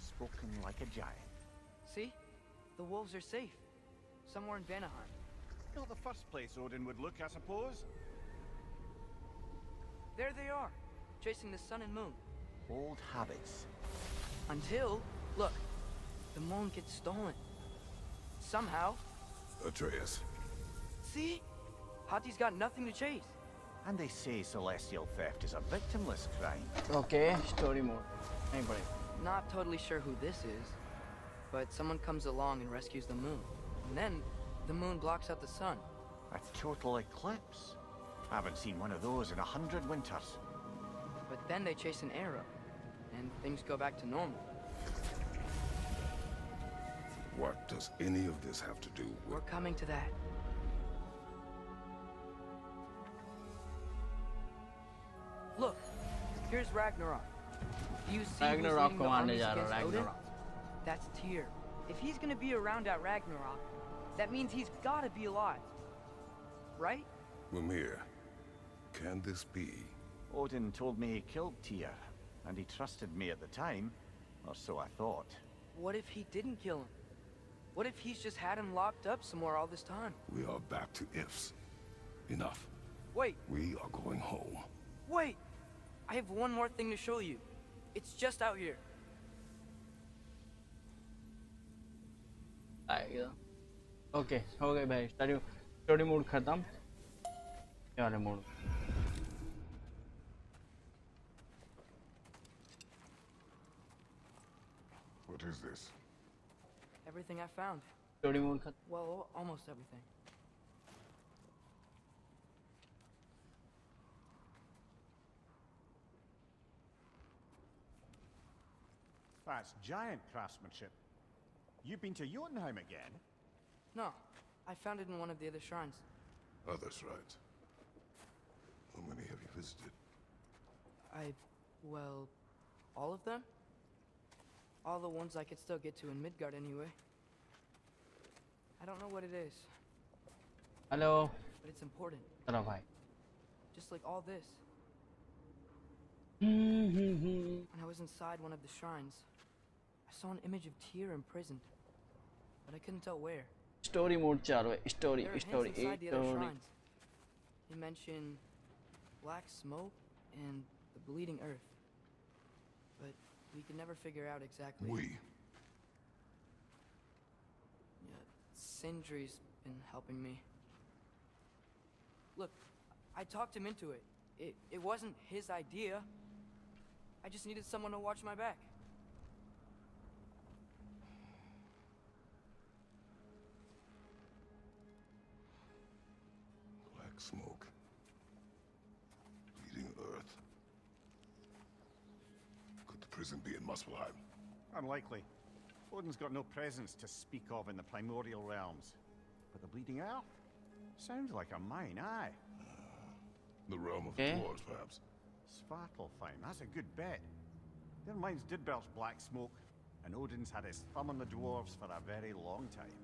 Spoken like a giant. See, the wolves are safe, somewhere in Vanaheim. Not the first place Odin would look, I suppose. There they are, chasing the sun and moon. Old habits. Until, look, the moon gets stolen. Somehow. Atreus. See? Hati's got nothing to chase. And they say celestial theft is a victimless crime. Okay story mode नहीं पड़ेगा Not totally sure who this is, but someone comes along and rescues the moon. And then, the moon blocks out the sun. A total eclipse. Haven't seen one of those in 100 winters. But then they chase an arrow, and things go back to normal. What does any of this have to do with... We're coming to that. Look, here's Ragnarok. Do you see who's Ragnarok leading the को मारने armies जा रहा against Odin? Ragnarok That's Tyr. If he's gonna be around at Ragnarok, that means he's gotta be alive. Right? Mimir, can this be? Odin told me he killed Tyr, and he trusted me at the time, or so I thought. What if he didn't kill him? What if he's just had him locked up somewhere all this time? We are back to ifs. Enough. Wait, We are going home. wait! I have one more thing to show you. It's just out here. आएगा okay हो गए भाई story mode खत्म ये वाले mode What is this? Everything I found. Story mode खत्म Well, almost everything. That's giant craftsmanship. You've been to Jotunheim again? No, I found it in one of the other shrines. Other shrines. How many have you visited? Well, all of them? All the ones I could still get to in Midgard anyway. I don't know what it is, hello but it's important. चलो भाई Just like all this. When I was inside one of the shrines, I saw an image of Tyr imprisoned, but I couldn't tell where. Story mode चालू है story There are story hints inside the other story shrines. He mentioned black smoke and the bleeding earth. But we could never figure out exactly. We. Yeah, Sindri's been helping me. Look, I talked him into it. It wasn't his idea. I just needed someone to watch my back. Black smoke. Bleeding earth. Could the prison be in Muspelheim? Unlikely. Odin's got no presence to speak of in the primordial realms. But the Bleeding Earth? Sounds like a mine, aye. The realm of the dwarves, perhaps. Svartalfheim, that's a good bet. Their mines did belch black smoke, and Odin's had his thumb on the dwarves for a very long time.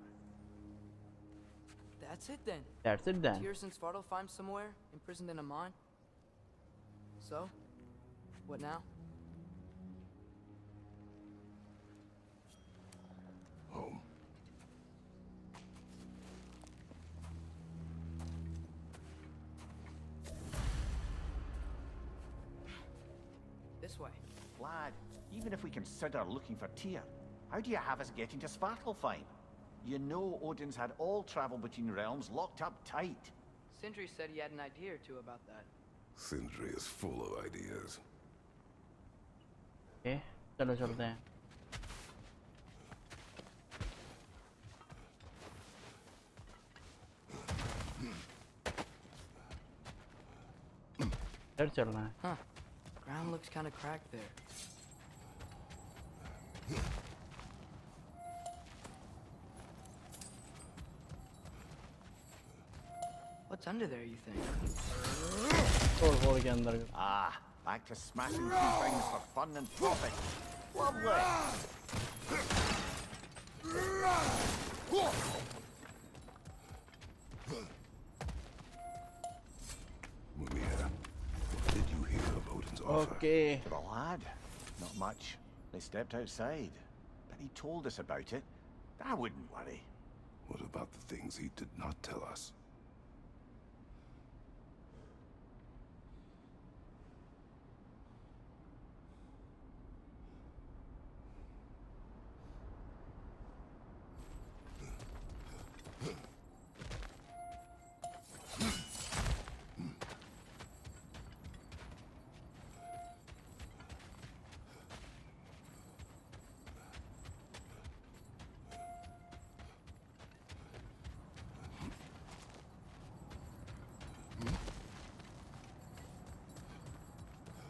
That's it then. That's it then. Tears and Svartalfheim somewhere, imprisoned in a mine. So, what now? Home. This way. Lad, even if we consider looking for Tyr, how do you have us getting to Svartalfheim? You know Odin's had all travel between realms locked up tight. Sindri said he had an idea or two about that. Sindri is full of ideas. Okay, चलो चलते हैं. इधर चलना है. Huh. Ground looks kind of cracked there. What's under there, you think? तोड़ के अंदर. Ah, back to smashing through things for fun and profit. Lovely! Mimir, did you hear of Odin's offer? Okay. For the lad, not much. They stepped outside, but he told us about it. I wouldn't worry. What about the things he did not tell us?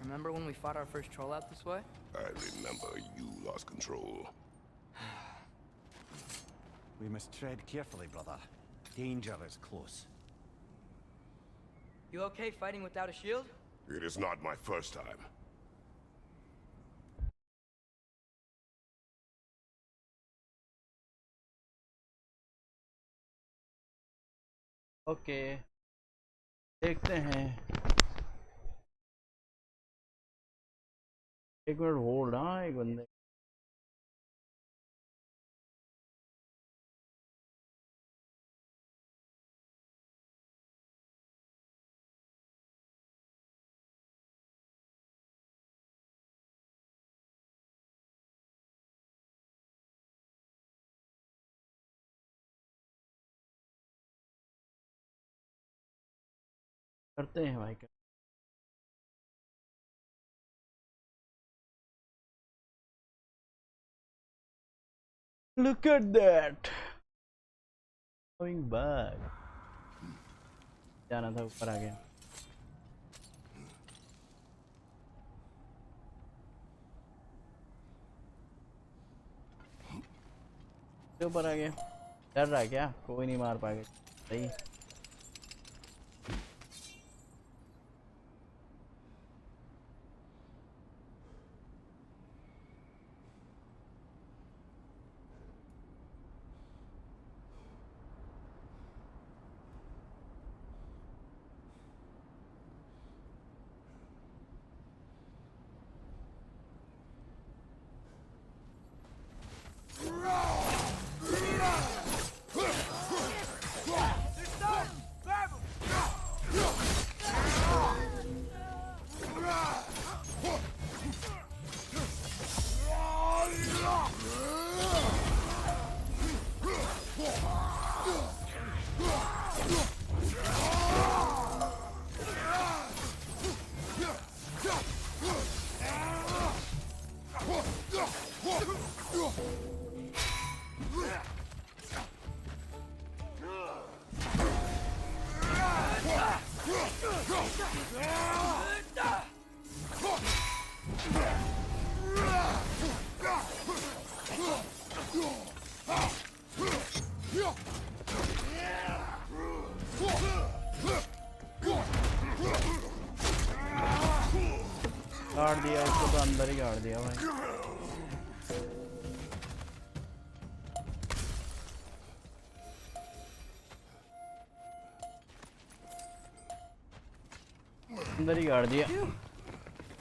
Remember when we fought our first troll out this way? I remember you lost control. We must tread carefully, brother. Danger is close. You okay fighting without a shield? It is not my first time. Okay. देखते हैं. एक minute hold. हाँ एक बंदे. करते हैं भाई. Look at that. Going back. जाना था ऊपर आ गया. ऊपर आ गया. डर रहा है क्या? कोई नहीं मार पाएगा. सही. गाड़ दिया इसको, तो अंदर ही गाड़ दिया भाई। अंदर ही गाड़ दिया।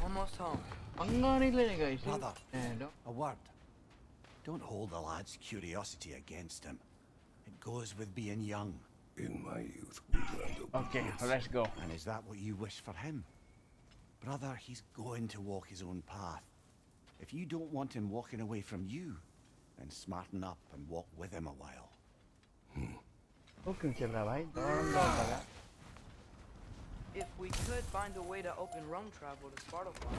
Almost home. पंगा नहीं लेने का इसे। Brother, a word. Don't hold the lad's curiosity against him. It goes with being young. In my youth, we learned Okay, obedience. let's go. And is that what you wish for him? Brother, he's going to walk his own path. If you don't want him walking away from you, then smarten up and walk with him a while. वो क्यों चल रहा है भाई? दौड़ लगा। If we could find a way to open roam travel to Spartafon,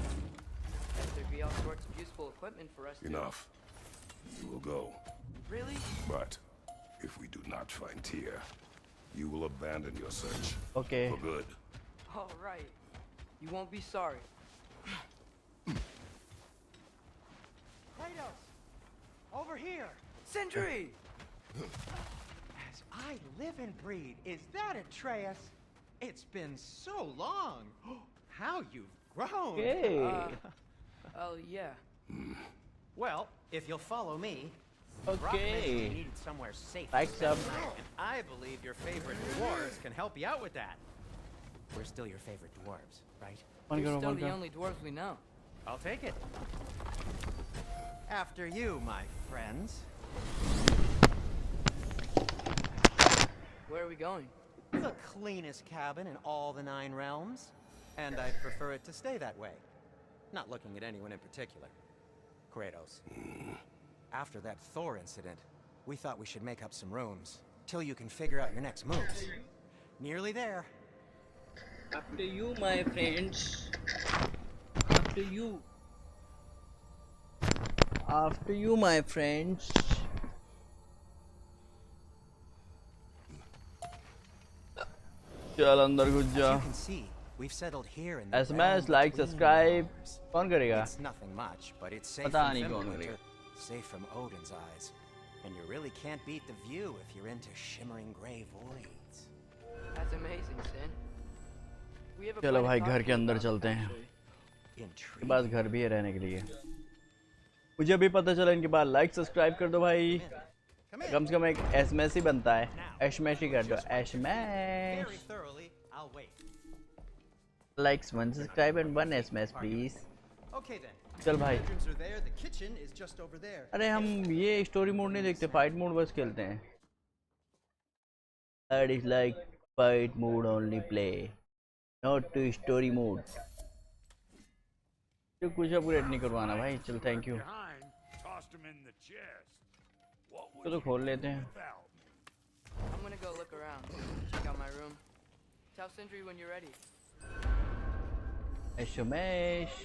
there'd be all sorts of useful equipment for us Enough. You will go. to... Really? But if we do not find Tyr, you will abandon your search. Okay. For good. All right. You won't be sorry. Kratos! Over here! Sindri! As I live and breathe, is that Atreus? It's been so long. How you've grown. Okay. Oh, yeah. Well, if you'll follow me. Brock mentioned you Okay. needed somewhere safe. Like to spend some. the night, and I believe your favorite dwarves can help you out with that. We're still your favorite dwarves, right? One You're go, still one the go. only dwarves we know. I'll take it. After you, my friends. Where are we going? The cleanest cabin in all the 9 realms. And I'd prefer it to stay that way. Not looking at anyone in particular. Kratos. After that Thor incident, we thought we should make up some rooms. Till you can figure out your next moves. Nearly there. After you, my friends. After you. After you, my friends. चल अंदर घुस जा। As you can see, we've settled here in the SMS, realm like, between subscribe. wars. कौन करेगा? It's nothing much, but it's safe पता from नहीं कौन Fimbulwinter, करेगा। safe from Odin's eyes. And you really can't beat the view if you're into shimmering gray voids. That's amazing, Sin. We have a चलो plan to भाई talk घर to के you अंदर about, चलते हैं। actually. इनके पास घर भी है रहने के लिए। मुझे अभी पता चला इनके पास लाइक सब्सक्राइब कर दो भाई। कम से कम एक एसएमएस ही बनता है। एसएमएस ही कर दो। SMS. Very thoroughly, I'll wait. Likes 1 subscribe and 1 SMS please. Okay then. चल भाई। Bedrooms are there, the kitchen is just over there. अरे हम ये स्टोरी मोड नहीं देखते, फाइट मोड बस खेलते हैं। That is like fight mode only play, not to story mode. तो कुछ अपग्रेड नहीं करवाना भाई। चल थैंक यू। चलो खोल लेते हैं। I'm gonna go look around, check out my room. Tell Sindri when you're ready. SMS.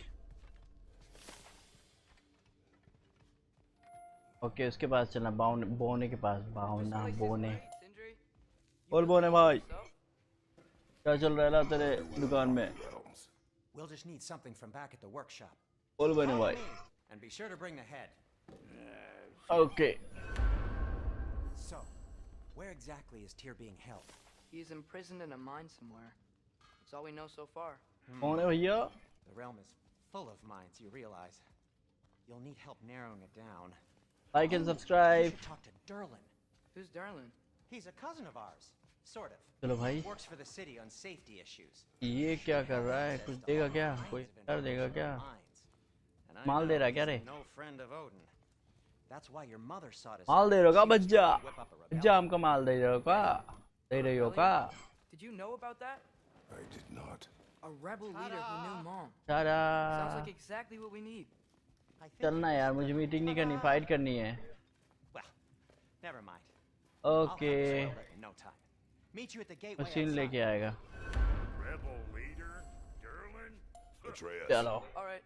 Okay उसके पास चलना। बोने के पास। बावना बोने। Sindri? बोल बोने भाई। So? क्या चल रहा है ना तेरे दुकान में? Realms. We'll just need something from back at the workshop. बोल बोने Follow भाई। me, and be sure to bring the head. Okay. So, where exactly is Tyr being held? He's imprisoned in a mine somewhere. That's all we know so far. कौन है भैया? The realm is full of mines, you realize. You'll need help narrowing it down. Like and You subscribe. should talk to Derlin. Who's Darlin? He's a cousin of ours, sort of. चलो भाई। Works for the city on safety issues. ये क्या कर रहा है? कुछ देगा क्या? कोई कर देगा क्या? माल दे रहा है क्या रे? No friend of Odin. That's why your mother sought us mall out. दे रहे हो का She was बच्चा? trying to whip up a rebellion. बच्चा हमको माल दे रहे हो का? दे रही हो का? Did you know about that? I did not. A rebel leader who knew Mom. चारा। Sounds like exactly what we need. I think चलना यार, मुझे मीटिंग नहीं करनी, फाइट करनी है। Well, never mind. I'll have okay. this rolled up in no time. Meet you at the gateway machine outside. लेके आएगा। Rebel leader, Derlin? Atreus. चलो। All right.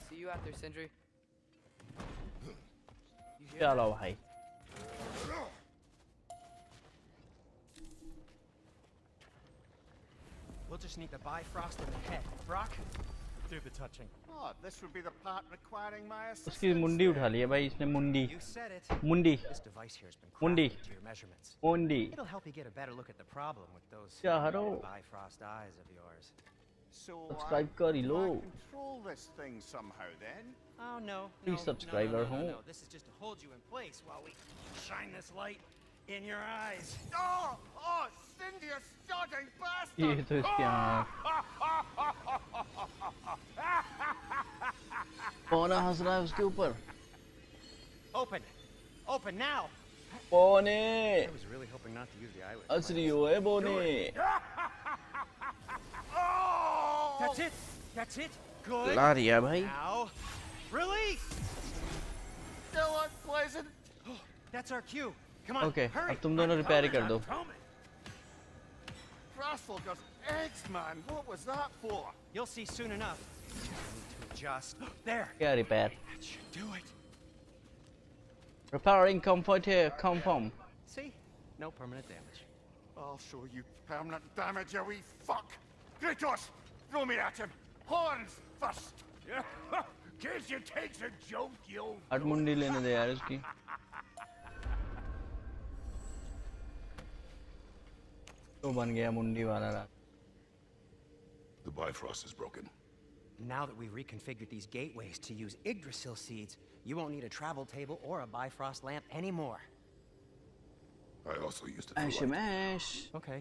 See you after, Sindri. You hear चलो that? भाई। We'll just need the Bifrost and the head. Brock, do the touching. Oh, this would be the part requiring my उसकी assistance. मुंडी उठा ली है भाई इसने मुंडी You said it. मुंडी This device here has been Mundi. crafted to your measurements. मुंडी It'll help you get a better look at the problem with those क्या हरो Bifrost eyes of yours. So subscribe कर ही लो I control this thing somehow then. Oh no, Please subscribe our home. no. This is just to hold you in place while we shine this light in your eyes. Oh, Cindy, you sodding bastard! ये तो इसके आँख कौन हंस रहा है उसके ऊपर Open now. बोने I was really hoping not to use the eyelid. असली हो है बोने That's it. Good. ला दिया भाई Now, release. Still unpleasant. That's our cue. Come on, okay hurry. अब तुम दोनों रिपेयर कर दो Grasshopper's eggs, man. What was that for? You'll see soon enough. I need to adjust. There. क्या repair That should do it. repairing comfort here confirm See? No permanent damage. I'll show you permanent damage, you wee fuck. Kratos, throw me at him. Horns first. Case you takes a joke, you old... हट मुंडी लेने दे यार उसकी तो बन गया मुंडी वाला रात The Bifrost is broken. Now that we've reconfigured these gateways to use Yggdrasil seeds, you won't need a travel table or a Bifrost lamp anymore. I also used it for ash light. मैश Okay,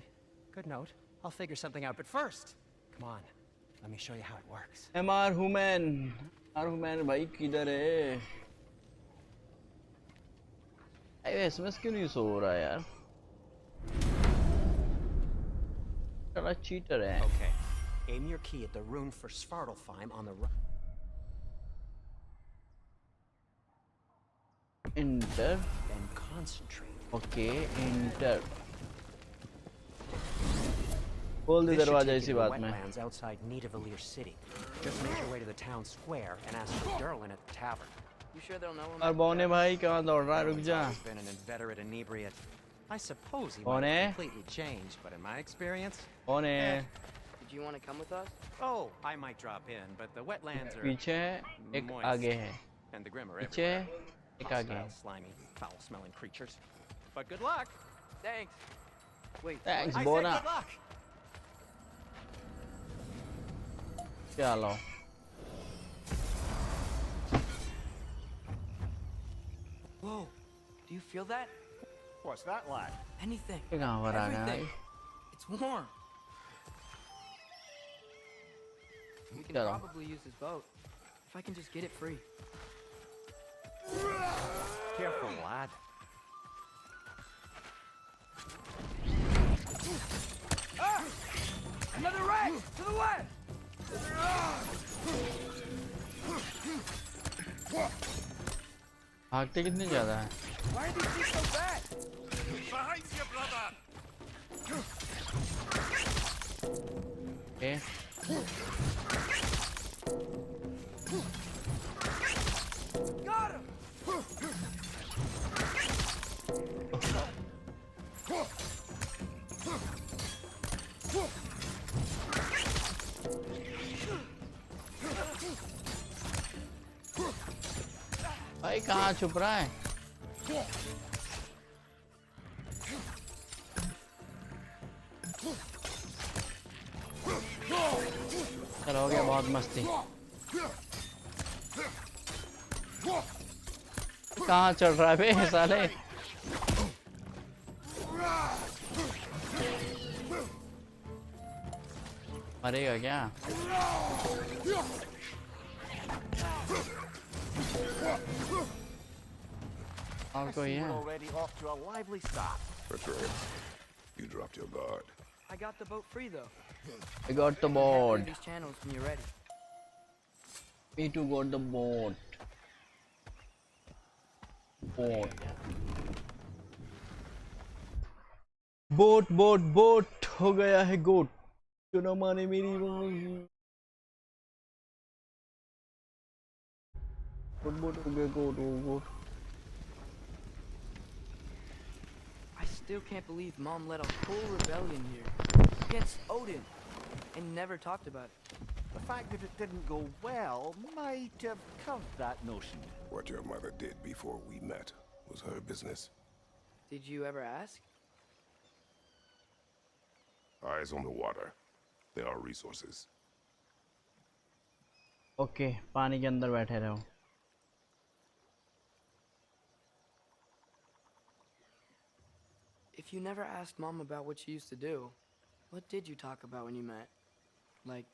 good note. I'll figure something out, but first, come on. Let me show you how it works. MR human भाई किधर है अरे SMS क्यों नहीं सो रहा यार बड़ा चीटर है Okay, aim your key at the rune for Svartalfheim on the right. Inter Then concentrate. Okay inter खोल दे This should दरवाजा take इसी you to the बात में wetlands outside Nidavellir City. Just make your way to the town square and ask for Derlin at the tavern. You sure they'll know him? और बौने भाई कहाँ दौड़ रहा है रुक Derlin's जा always been an inveterate inebriate. I suppose he might Bone. have completely changed, but in my experience, बौने Did you want to come with us? oh, I might drop in, but the wetlands are पीछे है एक moist, आगे है and the Grim are पीछे everywhere. एक आगे Hostile, slimy, foul-smelling creatures. But good luck. Thanks. Wait. Thanks I said बोना good luck. चलो Whoa. Do you feel that? What's that, lad? Anything. ये कहाँ पर आ गया Everything. It's warm. We can Chalo. probably use this boat. If I can just get it free. Careful, lad. Another wreck! To the left! भागते कितने ज्यादा है Why are these things so fast? Behind you, brother! Okay Got him! भाई कहाँ छुप रहा है चलो हो गया बहुत मस्ती कहाँ चढ़ रहा है बे साले मरेगा क्या और कोई है Already off to a lively start. That's right. You dropped your guard. I got the boat free though. I got the Clear board these channels when you're ready. me too got the board boat हो गया है गोट जो न माने मेरी boat हो गया गोट I still can't believe Mom led a whole rebellion here against Odin and never talked about it. The fact that it didn't go well might have curved that notion. What your mother did before we met was her business. Did you ever ask? Eyes on the water. There are resources. Okay पानी के अंदर बैठे रहो. If you never asked Mom about what she used to do, what did you talk about when you met? Like,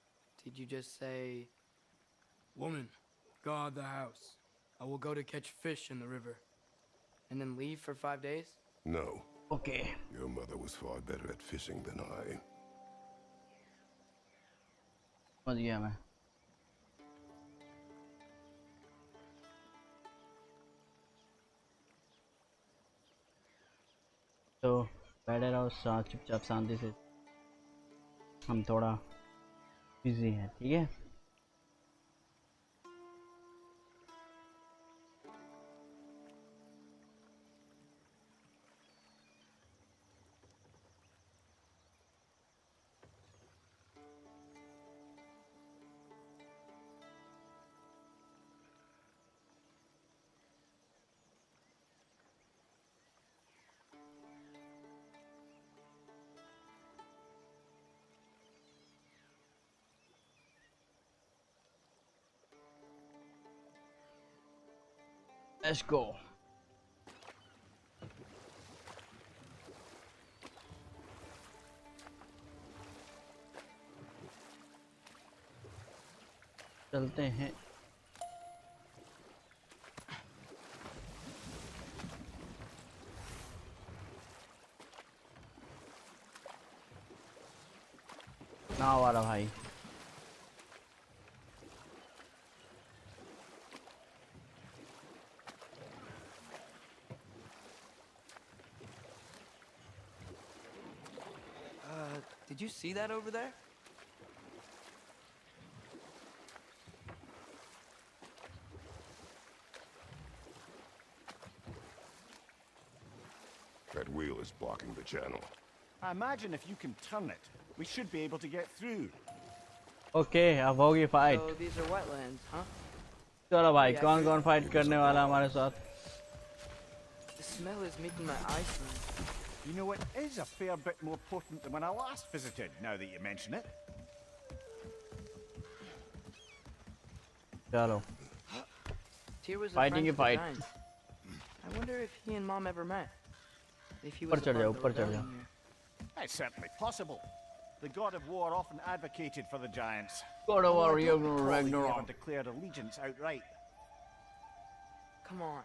did you just say, "Woman, guard the house. I will go to catch fish in the river," and then leave for 5 days? No. Okay. Your mother was far better at fishing than I. समझ गया मैं. तो बैठे रहो चुपचाप शांति से. हम थोड़ा बिजी हैं, ठीक है. Let's go. चलते हैं. नाव वाला भाई. Did you see that over there? That wheel is blocking the channel. I imagine if you can turn it, we should be able to get through. Okay, अब होगी fight. So these are wetlands, huh? चलो भाई, कौन कौन fight करने वाला हमारे साथ? The smell is making my eyes burn. You know, it is a fair bit more potent than when I last visited, now that you mention it. चलो. Tyr was a Fighting friend a of the fight. Giants. I wonder if he and Mom ever met. If he ऊपर was a चढ़ part जाओ, of the ऊपर चढ़ rebellion जाओ. here. It's certainly possible. The god of war often advocated for the giants. God of War, Although I don't Ragnarok. recall he ever declared allegiance outright. Come on.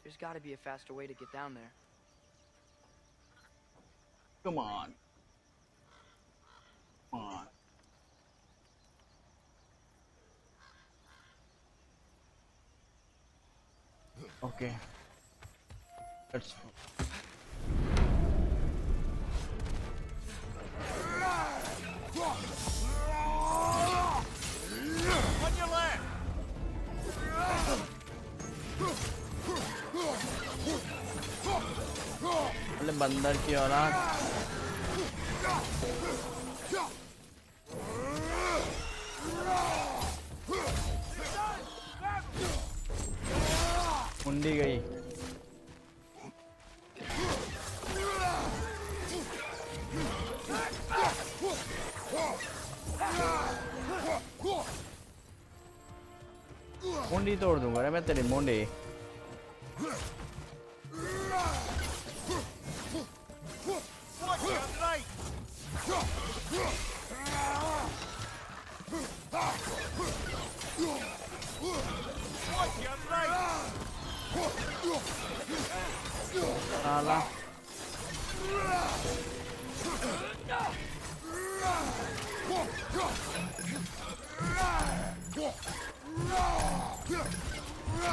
There's got to be a faster way to get down there. Come on. Come on. Okay. Let's go. On your left! अरे बंदर की औलाद. मुंडी गई. मुंडी तोड़ दूंगा रे मैं तेरी मुंडी. साला.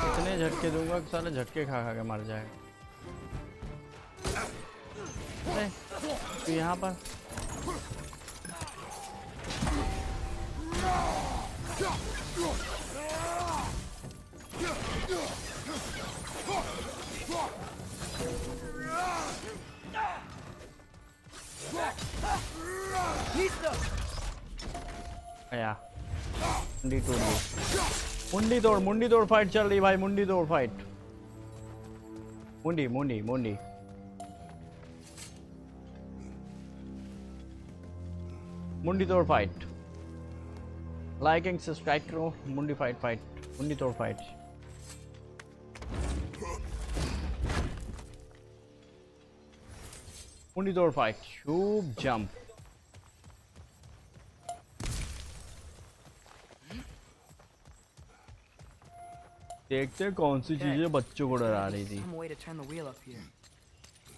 इतने झटके दूंगा कि साले झटके खा खा के मर जाएगा. अरे तू यहाँ पर. आया. मुंडी तोड़ फाइट चल रही भाई, मुंडी तोड़ फाइट, मुंडी मुंडी मुंडी। मुंडी तोड़ फाइट, लाइक एंड सब्सक्राइब करो। मुंडी फाइट, मुंडी तोड़ फाइट। मुंडी तोड़ फाइट, शूप जंप। देखते हैं कौन सी चीजें बच्चों को डरा रही थी।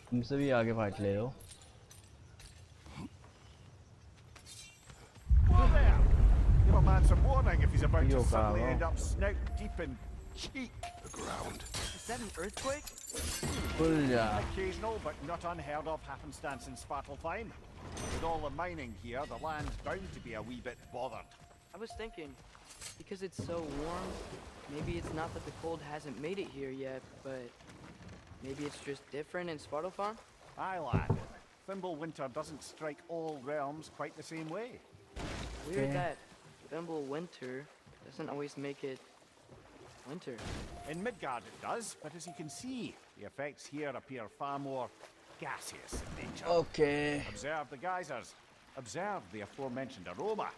तुमसे भी आगे फाइट ले लो। Give a man some warning if he's about to suddenly end up snout deep in cheek. The ground. Is that an earthquake? Occasional but not unheard of happenstance in Svartalfheim. With all the mining here, the land's bound to be a wee bit bothered. I was thinking, because it's so warm, maybe it's not that the cold hasn't made it here yet, but maybe it's just different in Svartalfheim? Aye, lad. Thimble winter doesn't strike all realms quite the same way. Weird that Thimble winter doesn't always make it winter. In Midgard it does, but as you can see, the effects here appear far more gaseous in nature. Okay. Observe the geysers. Observe the aforementioned aroma.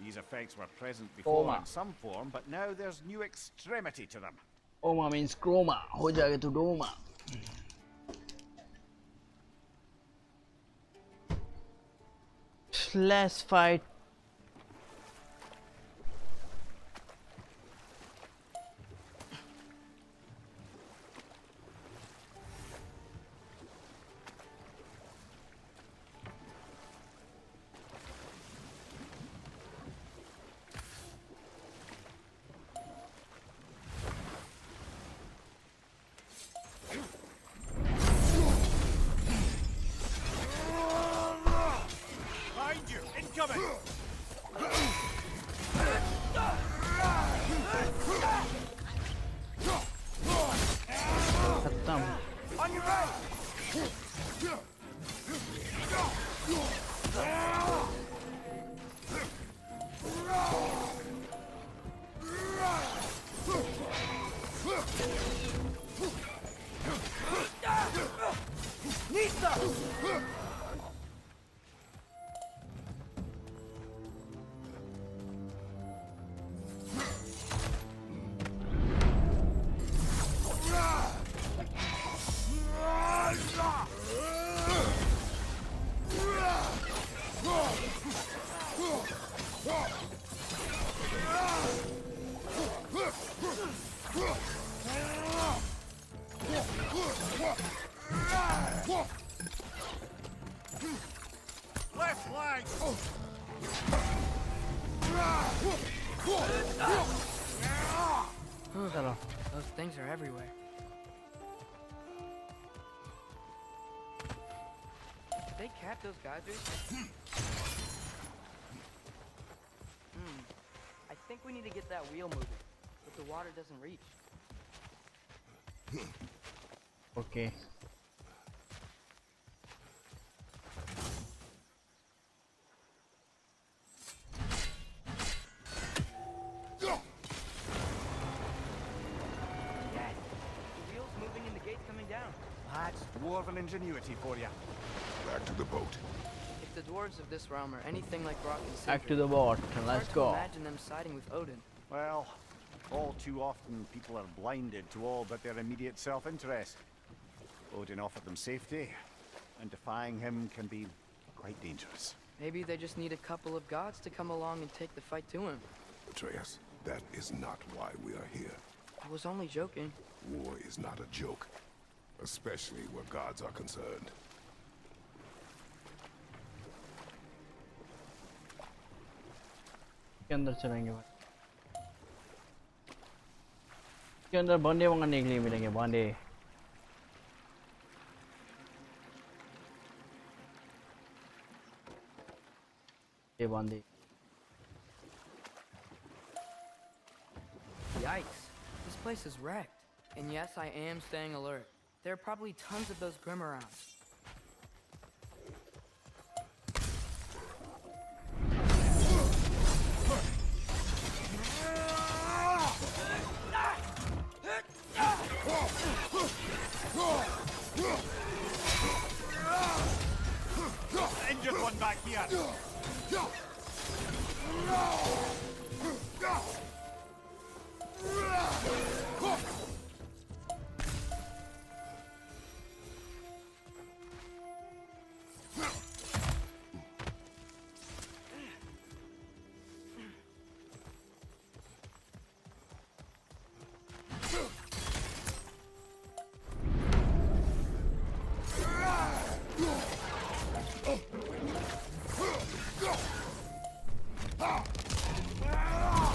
These effects were present before in some form, but now there's new extremity to them. Oma means chroma. हो जाएगा तो Doma. Let's fight. Those things are everywhere. Did they cap those geysers? I think we need to get that wheel moving, but the water doesn't reach. Okay. That's dwarven ingenuity for you. Back to the boat. If the dwarves of this realm are anything like Rock and Back to Sindri, the boat. it's Let's hard go. to imagine them siding with Odin. Well, all too often people are blinded to all but their immediate self-interest. Odin offered them safety, and defying him can be quite dangerous. Maybe they just need a couple of gods to come along and take the fight to him. Atreus, that is not why we are here. I was only joking. War is not a joke, especially where gods are concerned. के अंदर चलेंगे भाई. के अंदर बंदे वंगने के लिए मिलेंगे बंदे. ये बंदे. Yikes. This place is wrecked. And yes, I am staying alert. There are probably tons of those Grim around. back here.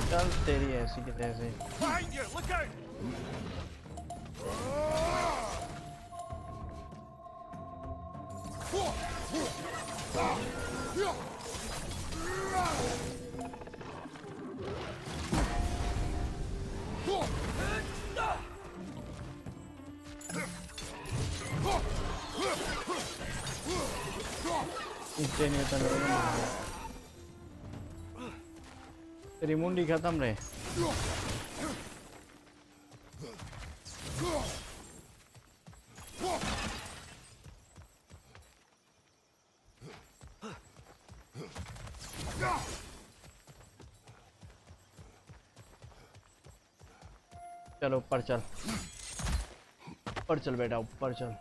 चल तेरी ऐसी की तैसी। Behind you, look out! नीचे नहीं उतर रहा। तेरी मुंडी खत्म रे। चल ऊपर चल, ऊपर चल बेटा, ऊपर चल।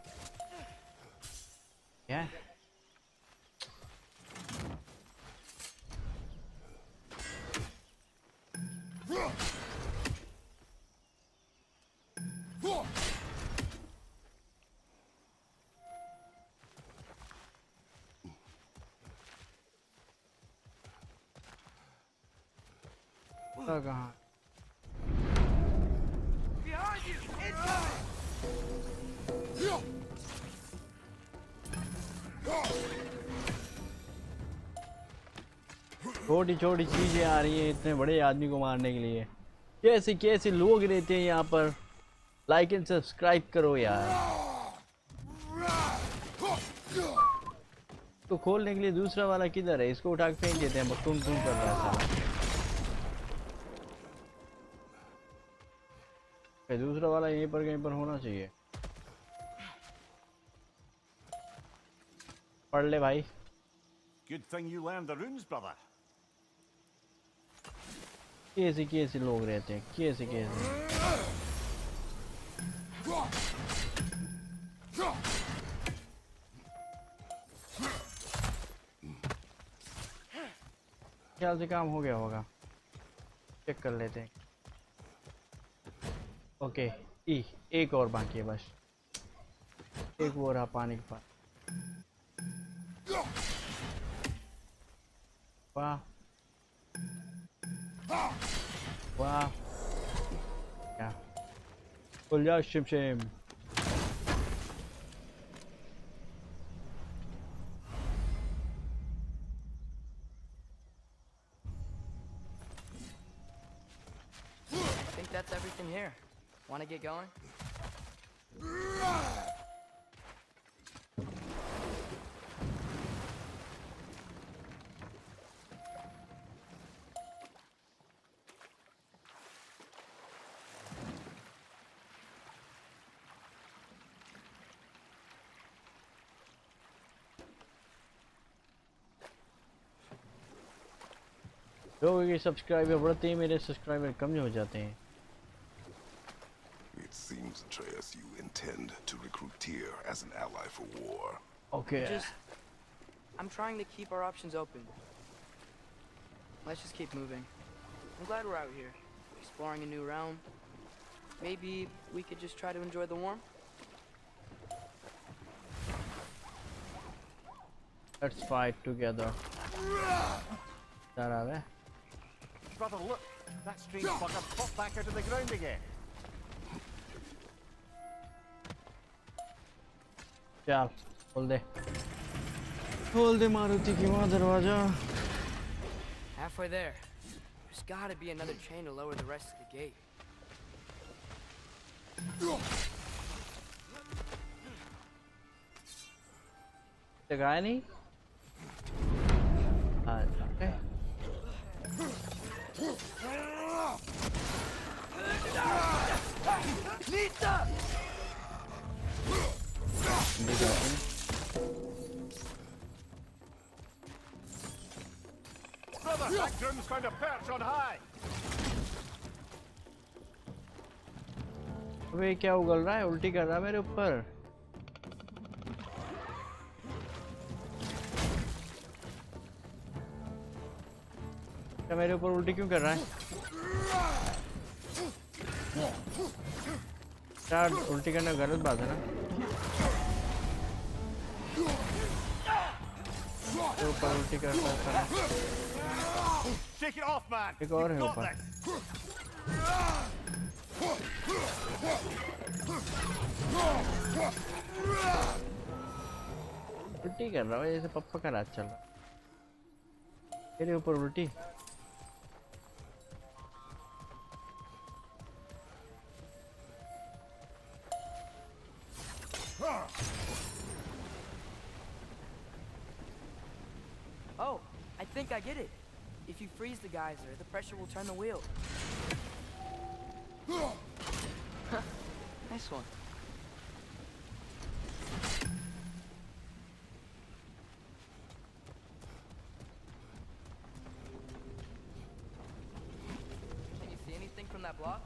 क्या है? कहाँ? छोटी छोटी चीजें आ रही हैं इतने बड़े आदमी को मारने के लिए। कैसे कैसे लोग रहते हैं यहाँ पर। लाइक एंड सब्सक्राइब करो यार। तो खोलने के लिए दूसरा वाला किधर है? इसको उठा के फेंक देते हैं। बकून कर रहा है साला। दूसरा वाला यहीं पर कहीं पर होना चाहिए। पढ़ ले भाई। Good thing you learned the runes, brother. कैसे कैसे लोग रहते हैं, कैसे कैसे। ख्याल से काम हो गया होगा, चेक कर लेते हैं। ओके ई एक और बाकी है बस। एक वो रहा पानी के पास। वाह वाह, क्या खुल जा शिम। I think that's everything here. Want to get going? लोगों के सब्सक्राइबर बढ़ते हैं, मेरे सब्सक्राइबर कम हो जाते हैं। It seems, Atreus, you intend to recruit Tyr as an ally for war. Okay. I'm trying to keep our options open. Let's just keep moving. I'm glad we're out here, exploring a new realm. Maybe we could just try to enjoy the warmth? Let's fight together. There. Brother, look! That strange bugger popped back out of the ground again. चल खोल दे मारुति की माँ दरवाजा। Halfway there. There's gotta be another chain to lower the rest of the gate. जगह नहीं। Okay. Victims found a perch on high. अबे क्या उगल रहा है? उल्टी कर रहा है मेरे ऊपर। क्या मेरे ऊपर उल्टी क्यों कर रहा है? क्या उल्टी करना गलत बात है ना? तो ऊपर उल्टी करता है। Shake it off, man. एक और है You've got ऊपर। उल्टी कर रहा है जैसे पप्पा का राज चल रहा है। मेरे ऊपर उल्टी। Oh, I think I get it. If you freeze the geyser, the pressure will turn the wheel. Nice one. Can you see anything from that block?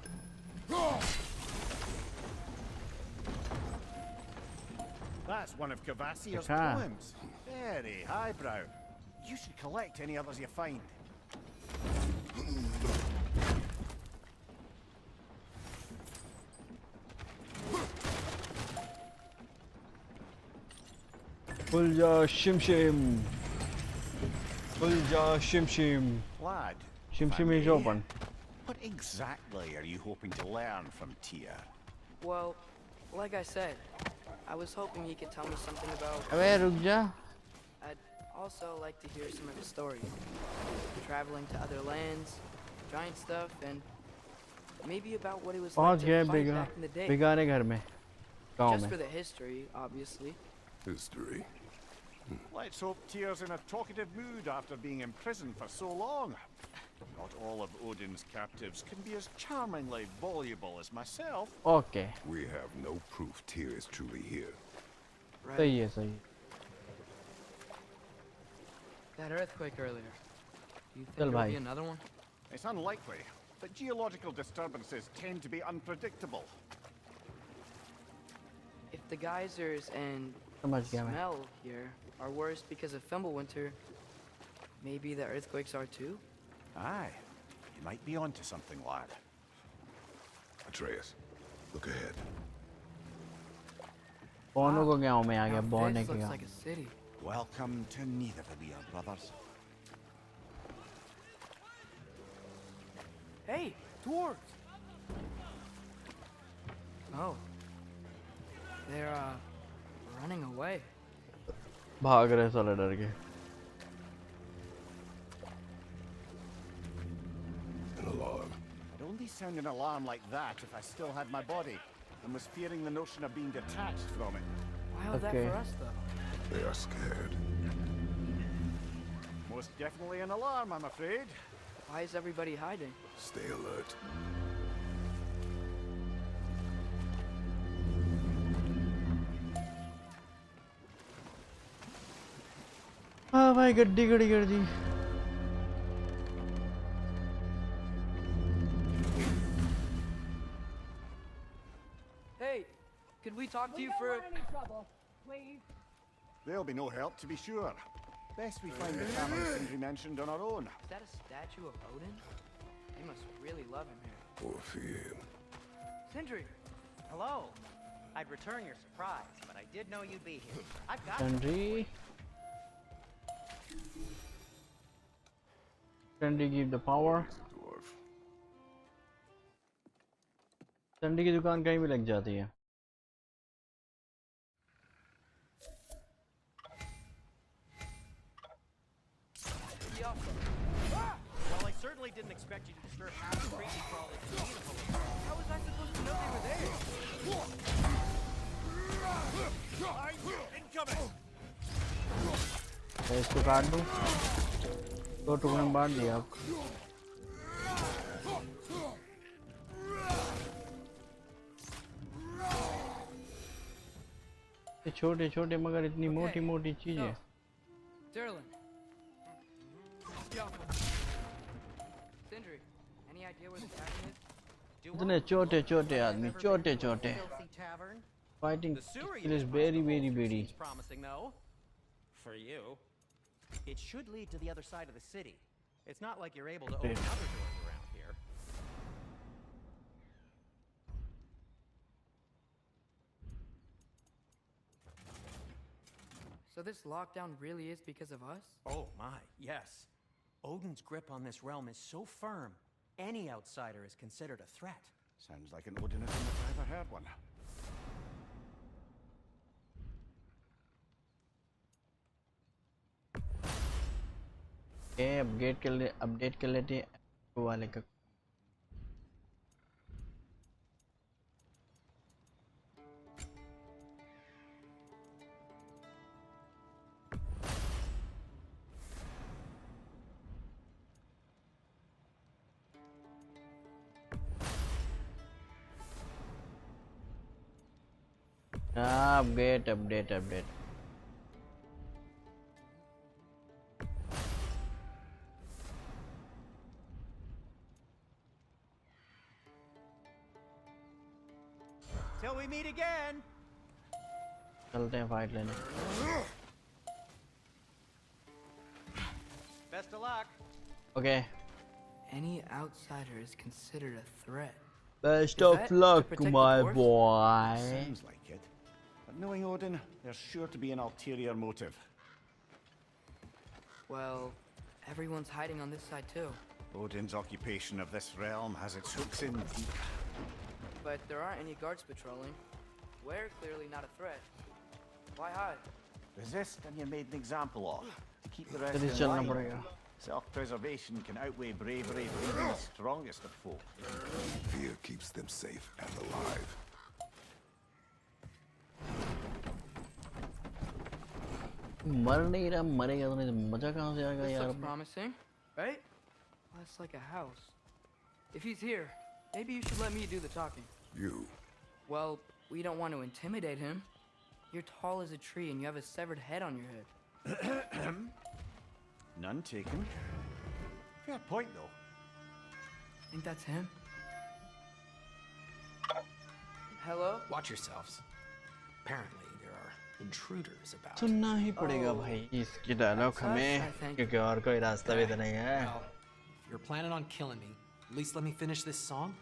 That's one of Cavassier's Okay. poems. Very highbrow. You should collect any others you find. Pulja shim shim. Pulja shim shim. Lad, Shim shim is Fanny, open. what exactly are you hoping to learn from Tia? Well, like I said, I was hoping he could tell me something about... अबे रुक जा। I'd also like to hear some of his stories. Traveling to other lands, giant stuff, and maybe about what it was like पहुंच गए to fight back in the day. बिगाने घर में, गांव Just में। for the history, obviously. History. Let's hope Tia's in a talkative mood after being imprisoned for so long. Not all of Odin's captives can be as charmingly voluble as myself. Okay. We have no proof Tyr is truly here. Right. सही है सही। That earthquake earlier. Do you think चल there'll भाई। be another one? It's unlikely, but geological disturbances tend to be unpredictable. If the geysers and समझ गया मैं। smell here are worse because of Fimbulwinter, maybe the earthquakes are too? Aye, you might be onto something, lad. Atreus, look ahead. बॉनो को गांव में आ गया। Now बॉने this के looks गांव। like a city. Welcome to Nidavellir, brothers. Hey, dwarves! Oh. They're, running away. भाग रहे साले डर के। An alarm. I'd only sound an alarm like that if I still had my body and was fearing the notion of being detached from it. How's that Okay. for us, though? They are scared. Most definitely an alarm, I'm afraid. Why is everybody hiding? Stay alert. हाँ भाई गड्डी खड़ी कर दी। Hey, could we talk to you for... There'll be no help, to be sure. Best we find the cavern Sindri mentioned on our own. Is that a statue of Odin? They must really love him here. Or fear him. Sindri! Hello. I'd return your surprise, but I did know you'd be here. I've got Sundry. Sundry give the power. Dwarf. Sundry की दुकान कहीं भी लग जाती है। Well, I certainly didn't expect you to disturb half the crazy crawlers in Nidavellir. How was I supposed to know they were there? Incoming! मैं इसको काट दूं। दो टुकड़े में बांट दिया आप। ये छोटे छोटे मगर इतनी मोटी मोटी चीजें। Derlin. idea where the tavern is? Do इतने I? छोटे छोटे I've आदमी never छोटे been to a छोटे filthy tavern. fighting The sewer skill you is just very punched a hole through very seems promising, though. For you. It should lead to the other side of the city. It's not like you're able to open other doors around here. So this lockdown really is because of us? Oh my, yes. Odin's grip on this realm is so firm, any outsider is considered a threat. Sounds like an Odinism if I ever heard one. Update कर लेते हैं वो वाले का update Till we meet again! चलते हैं fight लेने Best of luck! Okay. Any outsider is considered a threat. Best Is of that to luck, protect the my dwarves? boy. Sounds like it. But knowing Odin, there's sure to be an ulterior motive. Well, everyone's hiding on this side too. Odin's occupation of this realm has its hooks in deep. But there aren't any guards patrolling. We're clearly not a threat. Why hide? Resist and you're made an example of. To keep the rest तेरी in चलना line. पड़ेगा Self-preservation can outweigh bravery for even the strongest of folk. Fear keeps them safe and alive. मर नहीं रहा मरेगा तो नहीं मजा कहाँ से आएगा This यार looks promising, right? Well, that's like a house. If he's here, maybe you should let me do the talking. You. Well, we don't want to intimidate him. You're tall as a tree and you have a severed head on your head. None taken. Fair point, though. Think that's him? Hello? Watch yourselves. Apparently, there are intruders about. सुनना ही पड़ेगा भाई इसकी dialogue that's हमें us, I think. क्योंकि और कोई रास्ता भी तो नहीं है Well, if you're planning on killing me, at least let me finish this song.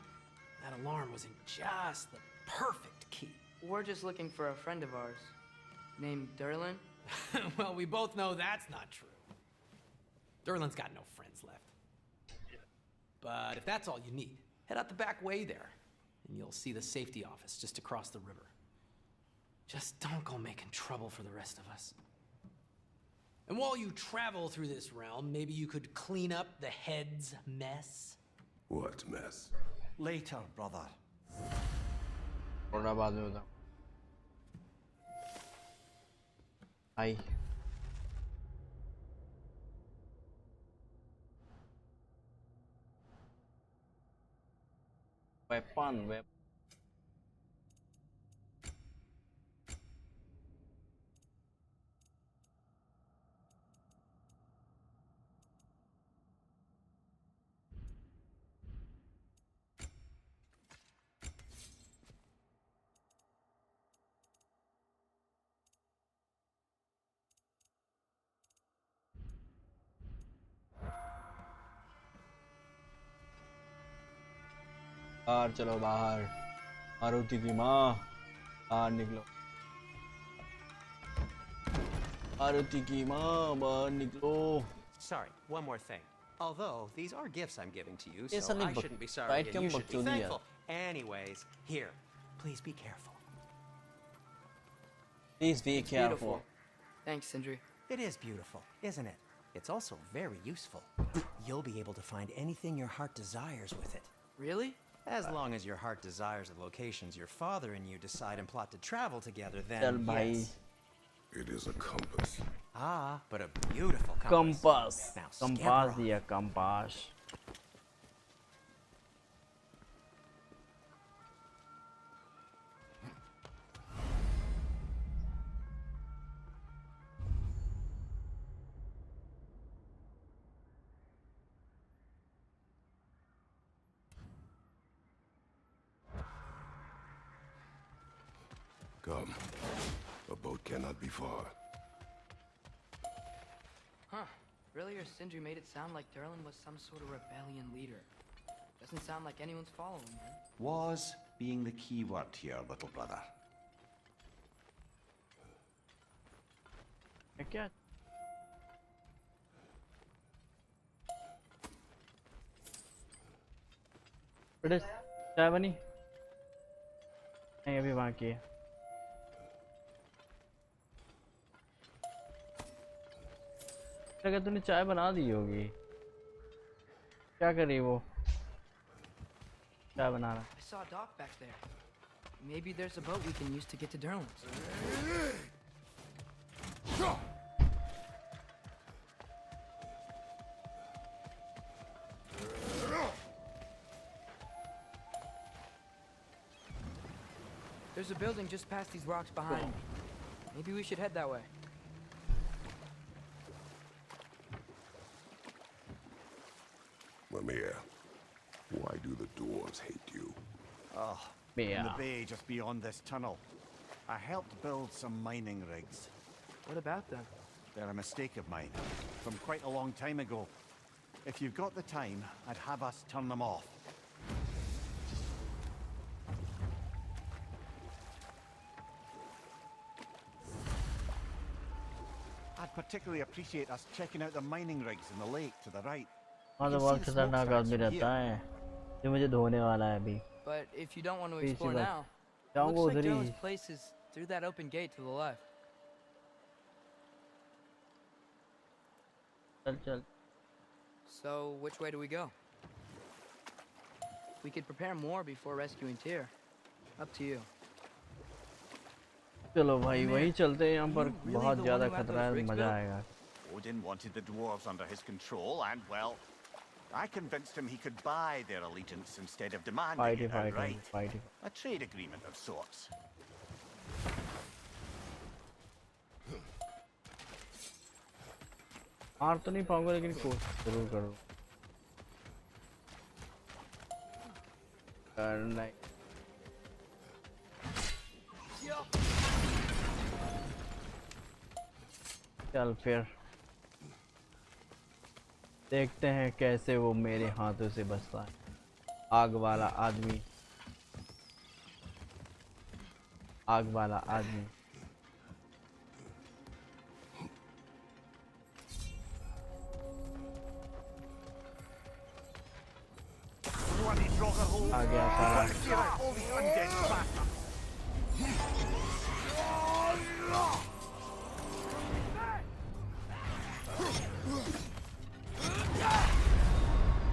That alarm was in just the perfect key. We're just looking for a friend of ours named Derlin. Well, we both know that's not true. Derlin's got no friends left. But if that's all you need, head out the back way there, and you'll see the safety office just across the river. Just don't go making trouble for the rest of us. And while you travel through this realm, maybe you could clean up the head's mess. What mess? Later, brother. थोड़ा बाद में बताऊँ आई weapon बाहर चलो बाहर मारुति की माँ बाहर निकलो मारुति की माँ बाहर निकलो Sorry, one more thing. Although, these are gifts I'm giving to you, ये so साली I buck- shouldn't be sorry right and क्यों you should be बकचोदी यार? thankful. Anyways, here, please be careful. Please be It's careful. beautiful. Thanks, Sindri. It is beautiful, isn't it? It's also very useful. You'll be able to find anything your heart desires with it. Really? As long as your heart desires the locations your father and you decide and plot to travel together, चल then भाई yes. It is a compass. Ah, but a beautiful compass. Compass Now, scamper compass off. दिया compass Come. A boat cannot be far. Huh. Earlier, Sindri made it sound like Durlin was some sort of rebellion leader. Doesn't sound like anyone's following him. Was being the key word here, little brother. क्या बेटे चाय बनी नहीं अभी बाकी है क्या तूने चाय बना दी होगी क्या कर रही वो चाय बना रहा I saw a dock back there. Maybe there's a boat we can use to get to Durlin's. There's a building just past these rocks behind me. Maybe we should head that way. Mimir, why do the dwarves hate you? Oh, in the bay just beyond this tunnel. I helped build some mining rigs. What about them? They're a mistake of mine, from quite a long time ago. If you've got the time, I'd have us turn them off. I'd particularly appreciate us checking out the mining rigs in the lake to the right. हाँ तो बहुत खतरनाक आदमी रहता है ये मुझे धोने वाला है अभी But if you don't want to explore बात now, जाऊंगा looks like उधर ही Durlin's place is through that open gate to the left. चल चल So, which way do we go? We could prepare more before rescuing Tyr. Up to you. चलो भाई वहीं चलते हैं यहाँ पर बहुत ज़्यादा खतरा है मज़ा आएगा Odin wanted the dwarves under his control, and well, I convinced him he could buy their allegiance instead of demanding it outright. A trade agreement of sorts. मार तो नहीं पाऊंगा लेकिन कोशिश जरूर करो करना चल फिर देखते हैं कैसे वो मेरे हाथों से बचता है आग वाला आदमी आ गया सारा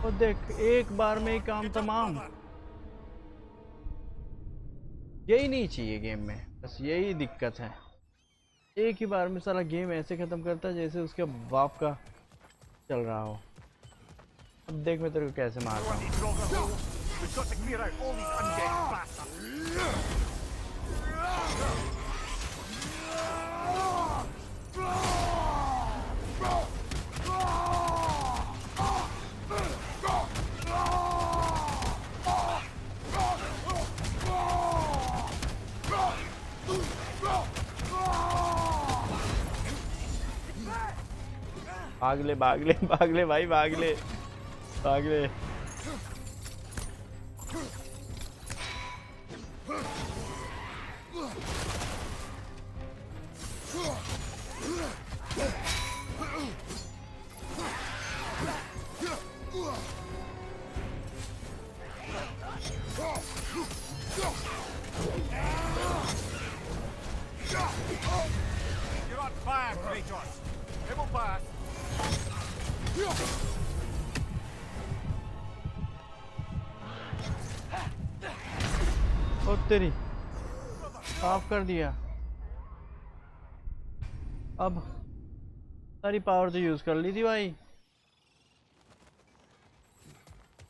और देख एक बार में ही काम तमाम यही नहीं चाहिए गेम में बस यही दिक्कत है एक ही बार में सारा गेम ऐसे खत्म करता है जैसे उसके बाप का चल रहा हो अब देख मैं तेरे को कैसे मारता हूँ भाग ले भाई भाग ले You're on fire, Kratos. It will pass. ओ तेरी साफ कर दिया अब सारी पावर तो यूज कर ली थी भाई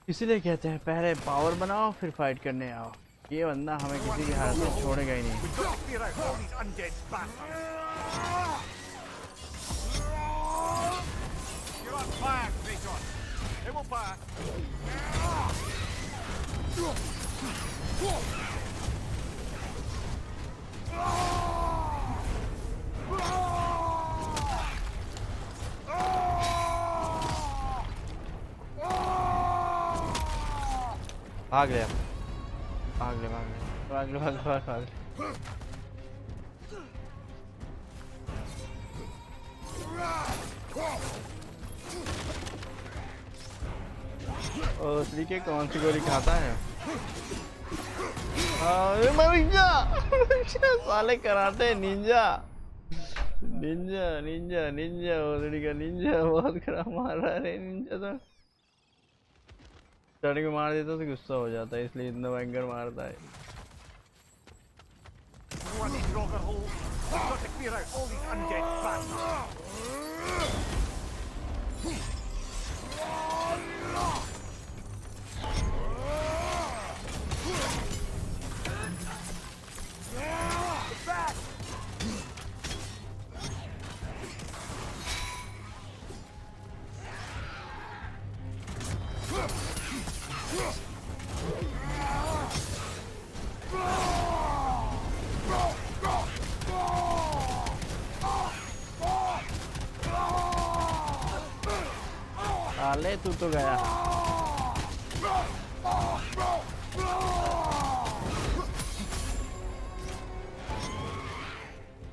इसीलिए कहते हैं पहले पावर बनाओ फिर फाइट करने आओ ये बंदा हमें किसी भी हालत में छोड़ेगा ही नहीं भाग ले भाग ले भाग ले भाग ले भाग ले भाग ले असली के कौन सी गोली खाता है? निंजा साले karate ninja ninja ninja ninja ओसडी का निंजा बहुत खराब मार रहा है निंजा तो स्टार्टिंग में मार देता तो गुस्सा हो जाता है इसलिए इतना भयंकर मारता है। साले तू तो गया।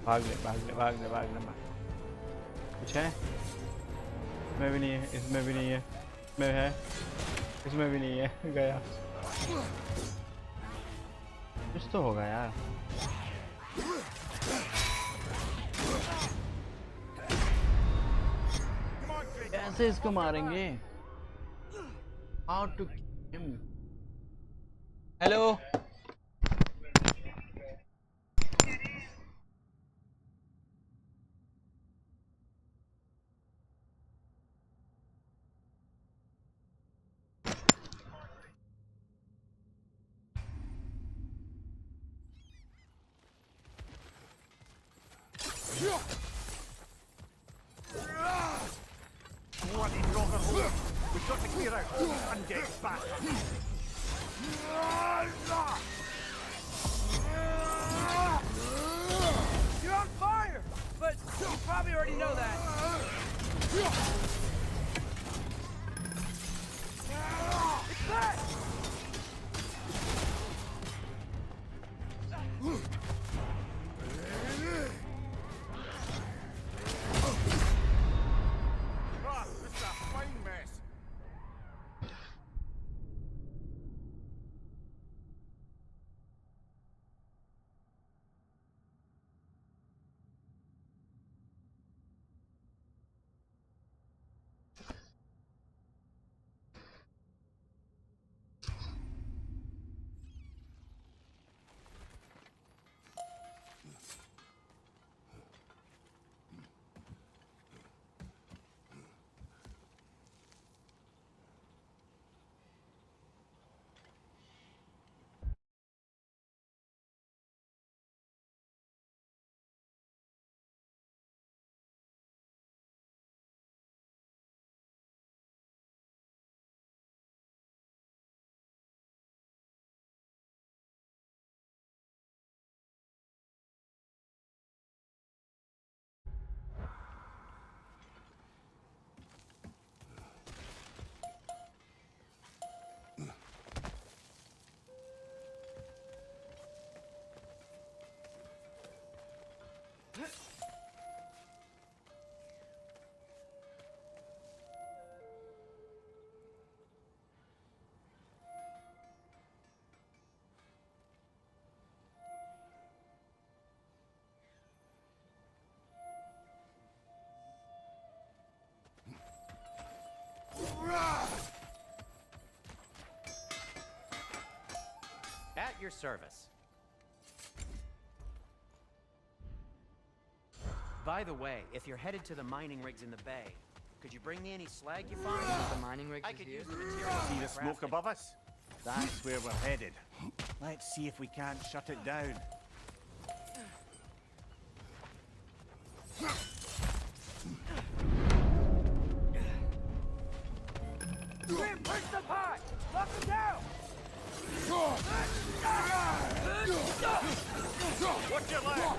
भाग ले भाग ले भाग ले भाग ले कुछ है? इसमें भी नहीं है, इसमें भी नहीं है, इसमें है, इसमें भी नहीं है, गया। कुछ तो होगा यार। कैसे इसको मारेंगे? How to kill him? Hello We've got to clear out all the undead back. You're on fire! But you probably already know that. It's that! At your service. By the way, if you're headed to the mining rigs in the bay, could you bring me any slag you find? The mining rigs I is could here? use the material. See the smoke above us? That's where we're headed. Let's see if we can't shut it down. Push the pot! Lock them down! Watch your left!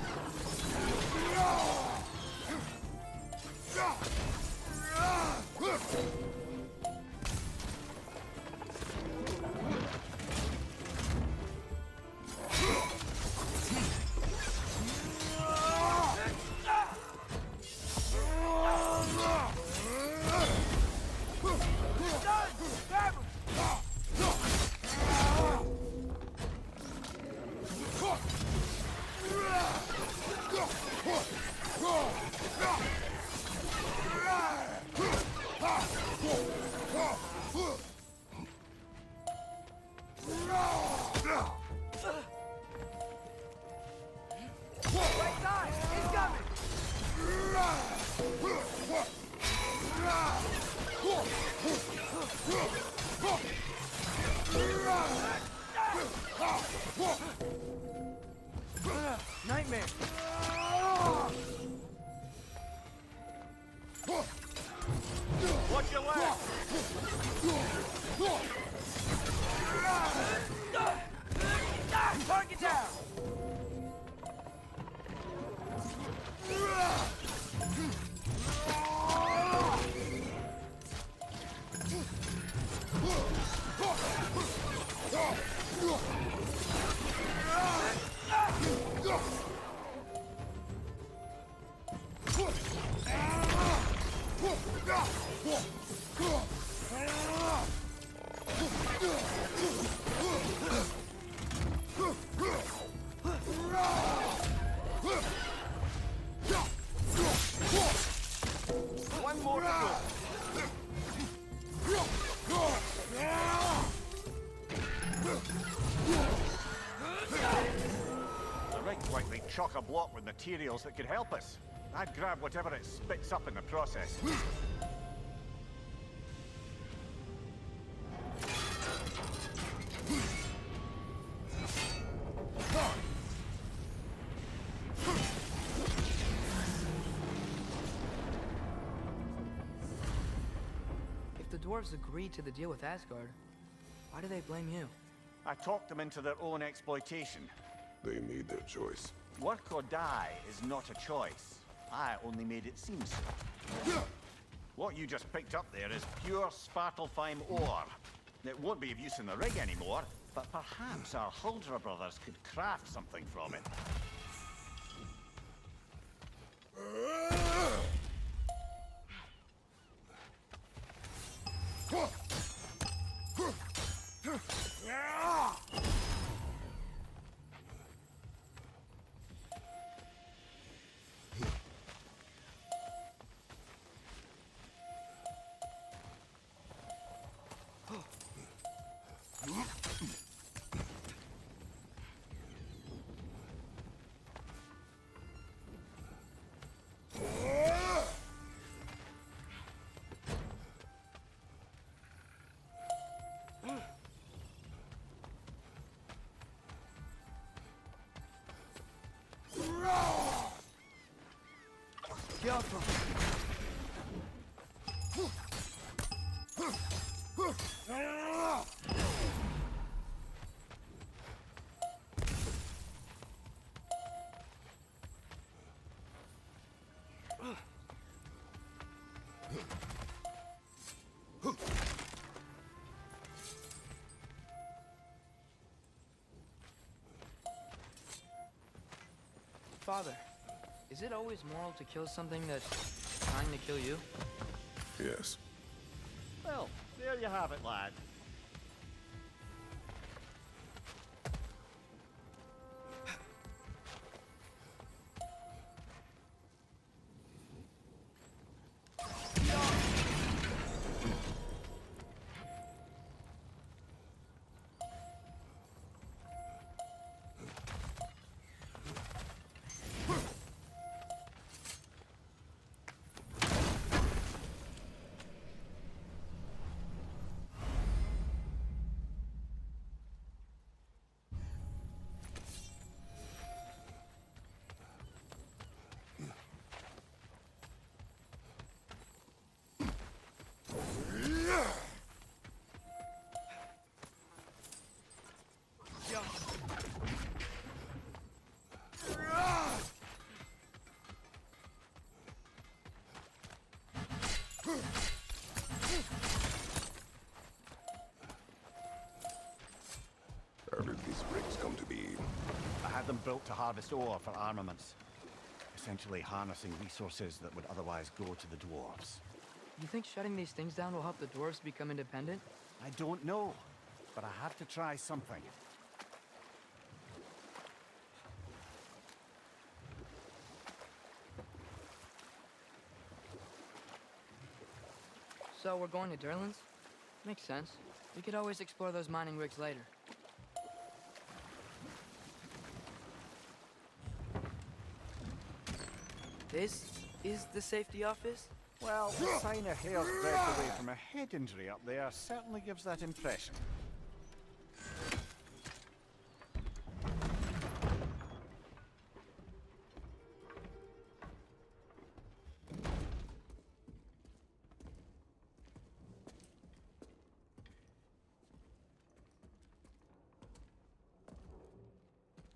Nightmare! Watch your left! Target down! One more to go. The rig's likely chock-a-block with materials that could help us. I'd grab whatever it spits up in the process. If the dwarves agreed to the deal with Asgard, why do they blame you? I talked them into their own exploitation. They made their choice. Work or die is not a choice. I only made it seem so. What you just picked up there is pure Svartalfheim ore. It won't be of use in the rig anymore, but perhaps our Huldra brothers could craft something from it. Father, is it always moral to kill something that's trying to kill you? Yes. Well, there you have it, lad. had them built to harvest ore for armaments. Essentially harnessing resources that would otherwise go to the dwarves. You think shutting these things down will help the dwarves become independent? I don't know, but I have to try something. So we're going to Durlin's? Makes sense. We could always explore those mining rigs later. This is the safety office? Well, the sign a hair's breadth away from a head injury up there certainly gives that impression.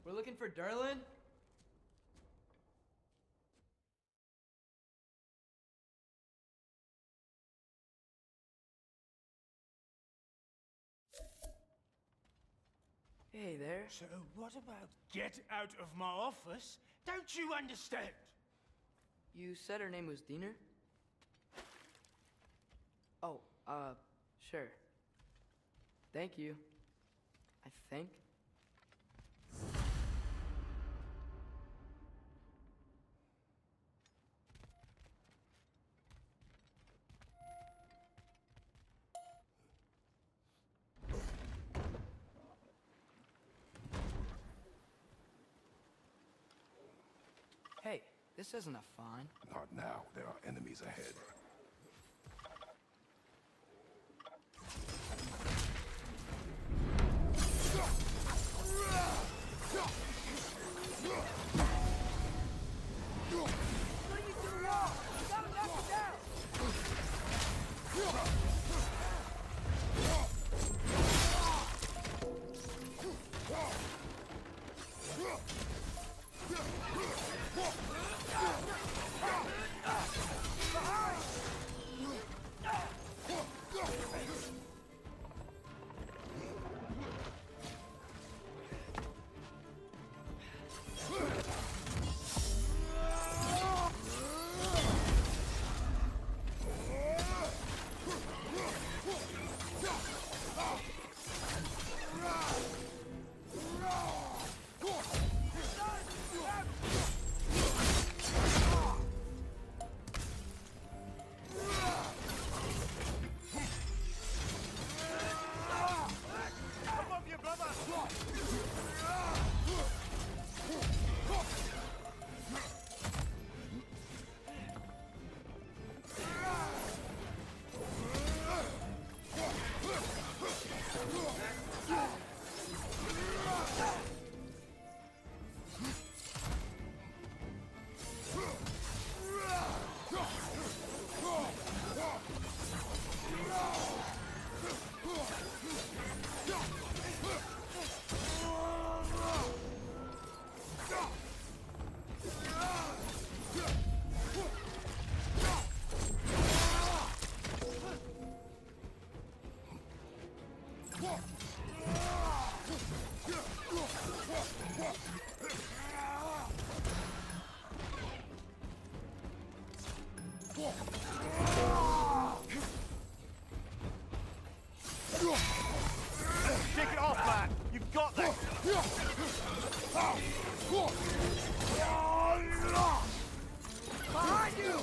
We're looking for Durlin? Hey there. So what about get out of my office? Don't you understand? You said her name was Diener? Oh, sure. Thank you. I think. Hey, this isn't a fine. Not now. There are enemies ahead. Take it off, man! You've got this! Behind you!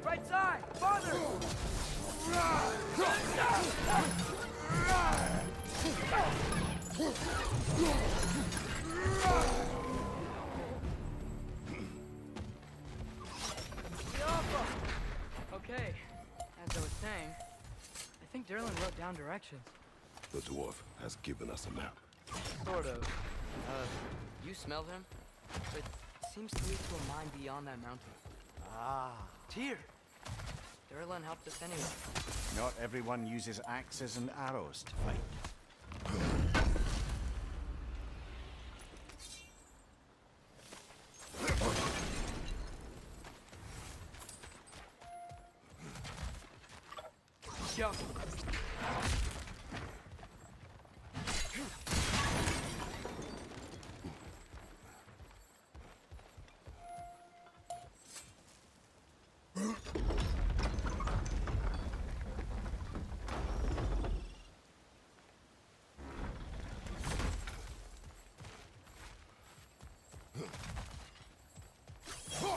Right side! Farther! Okay, as I was saying, I think Durlin wrote down directions. The dwarf has given us a map. Sort of. You smelled him? But it seems to lead to a mine beyond that mountain. Ah. Tyr! Durlan helped us anyway. Not everyone uses axes and arrows to fight. Yo!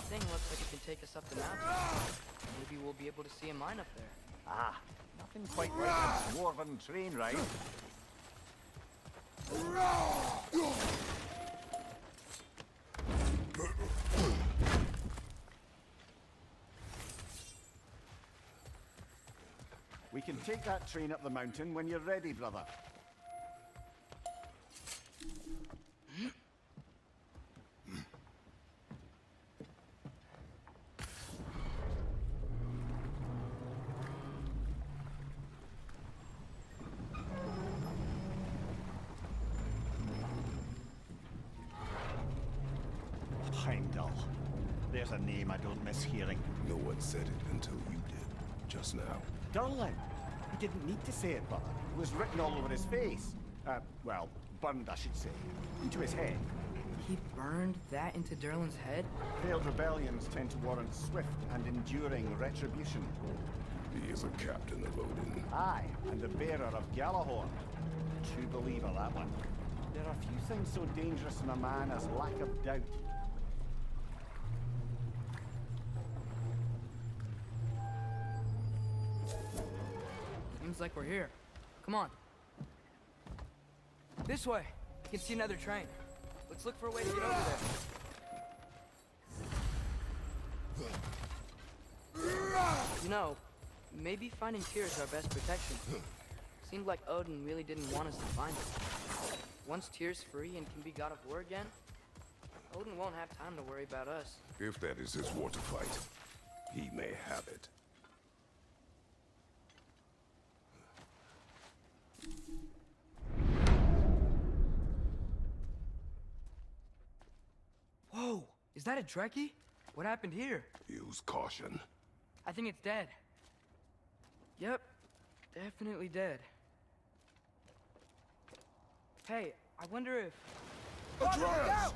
Thing looks like it can take us up the mountain. Maybe we'll be able to see a mine up there. Ah, nothing quite like a dwarven train ride. We can take that train up the mountain when you're ready, brother. Heimdall. There's a name I don't miss hearing. No one said it until you did, just now. Durlan. He didn't need to say it, brother. It was written all over his face. Well, burned, I should say. Into his head. He burned that into Durlan's head? Failed rebellions tend to warrant swift and enduring retribution. He is a captain of Odin. Aye, and the bearer of Gjallarhorn. True believer, that one. There are few things so dangerous in a man as lack of doubt. Seems like we're here. Come on. This way. You can see another train. Let's look for a way to get over there. You know, maybe finding Tyr is our best protection. Seemed like Odin really didn't want us to find him. Once Tyr's free and can be god of war again, Odin won't have time to worry about us. If that is his war to fight, he may have it. Whoa! Is that a Trekkie? What happened here? Use caution. I think it's dead. Yep. Definitely dead. Hey, I wonder if... Atreus!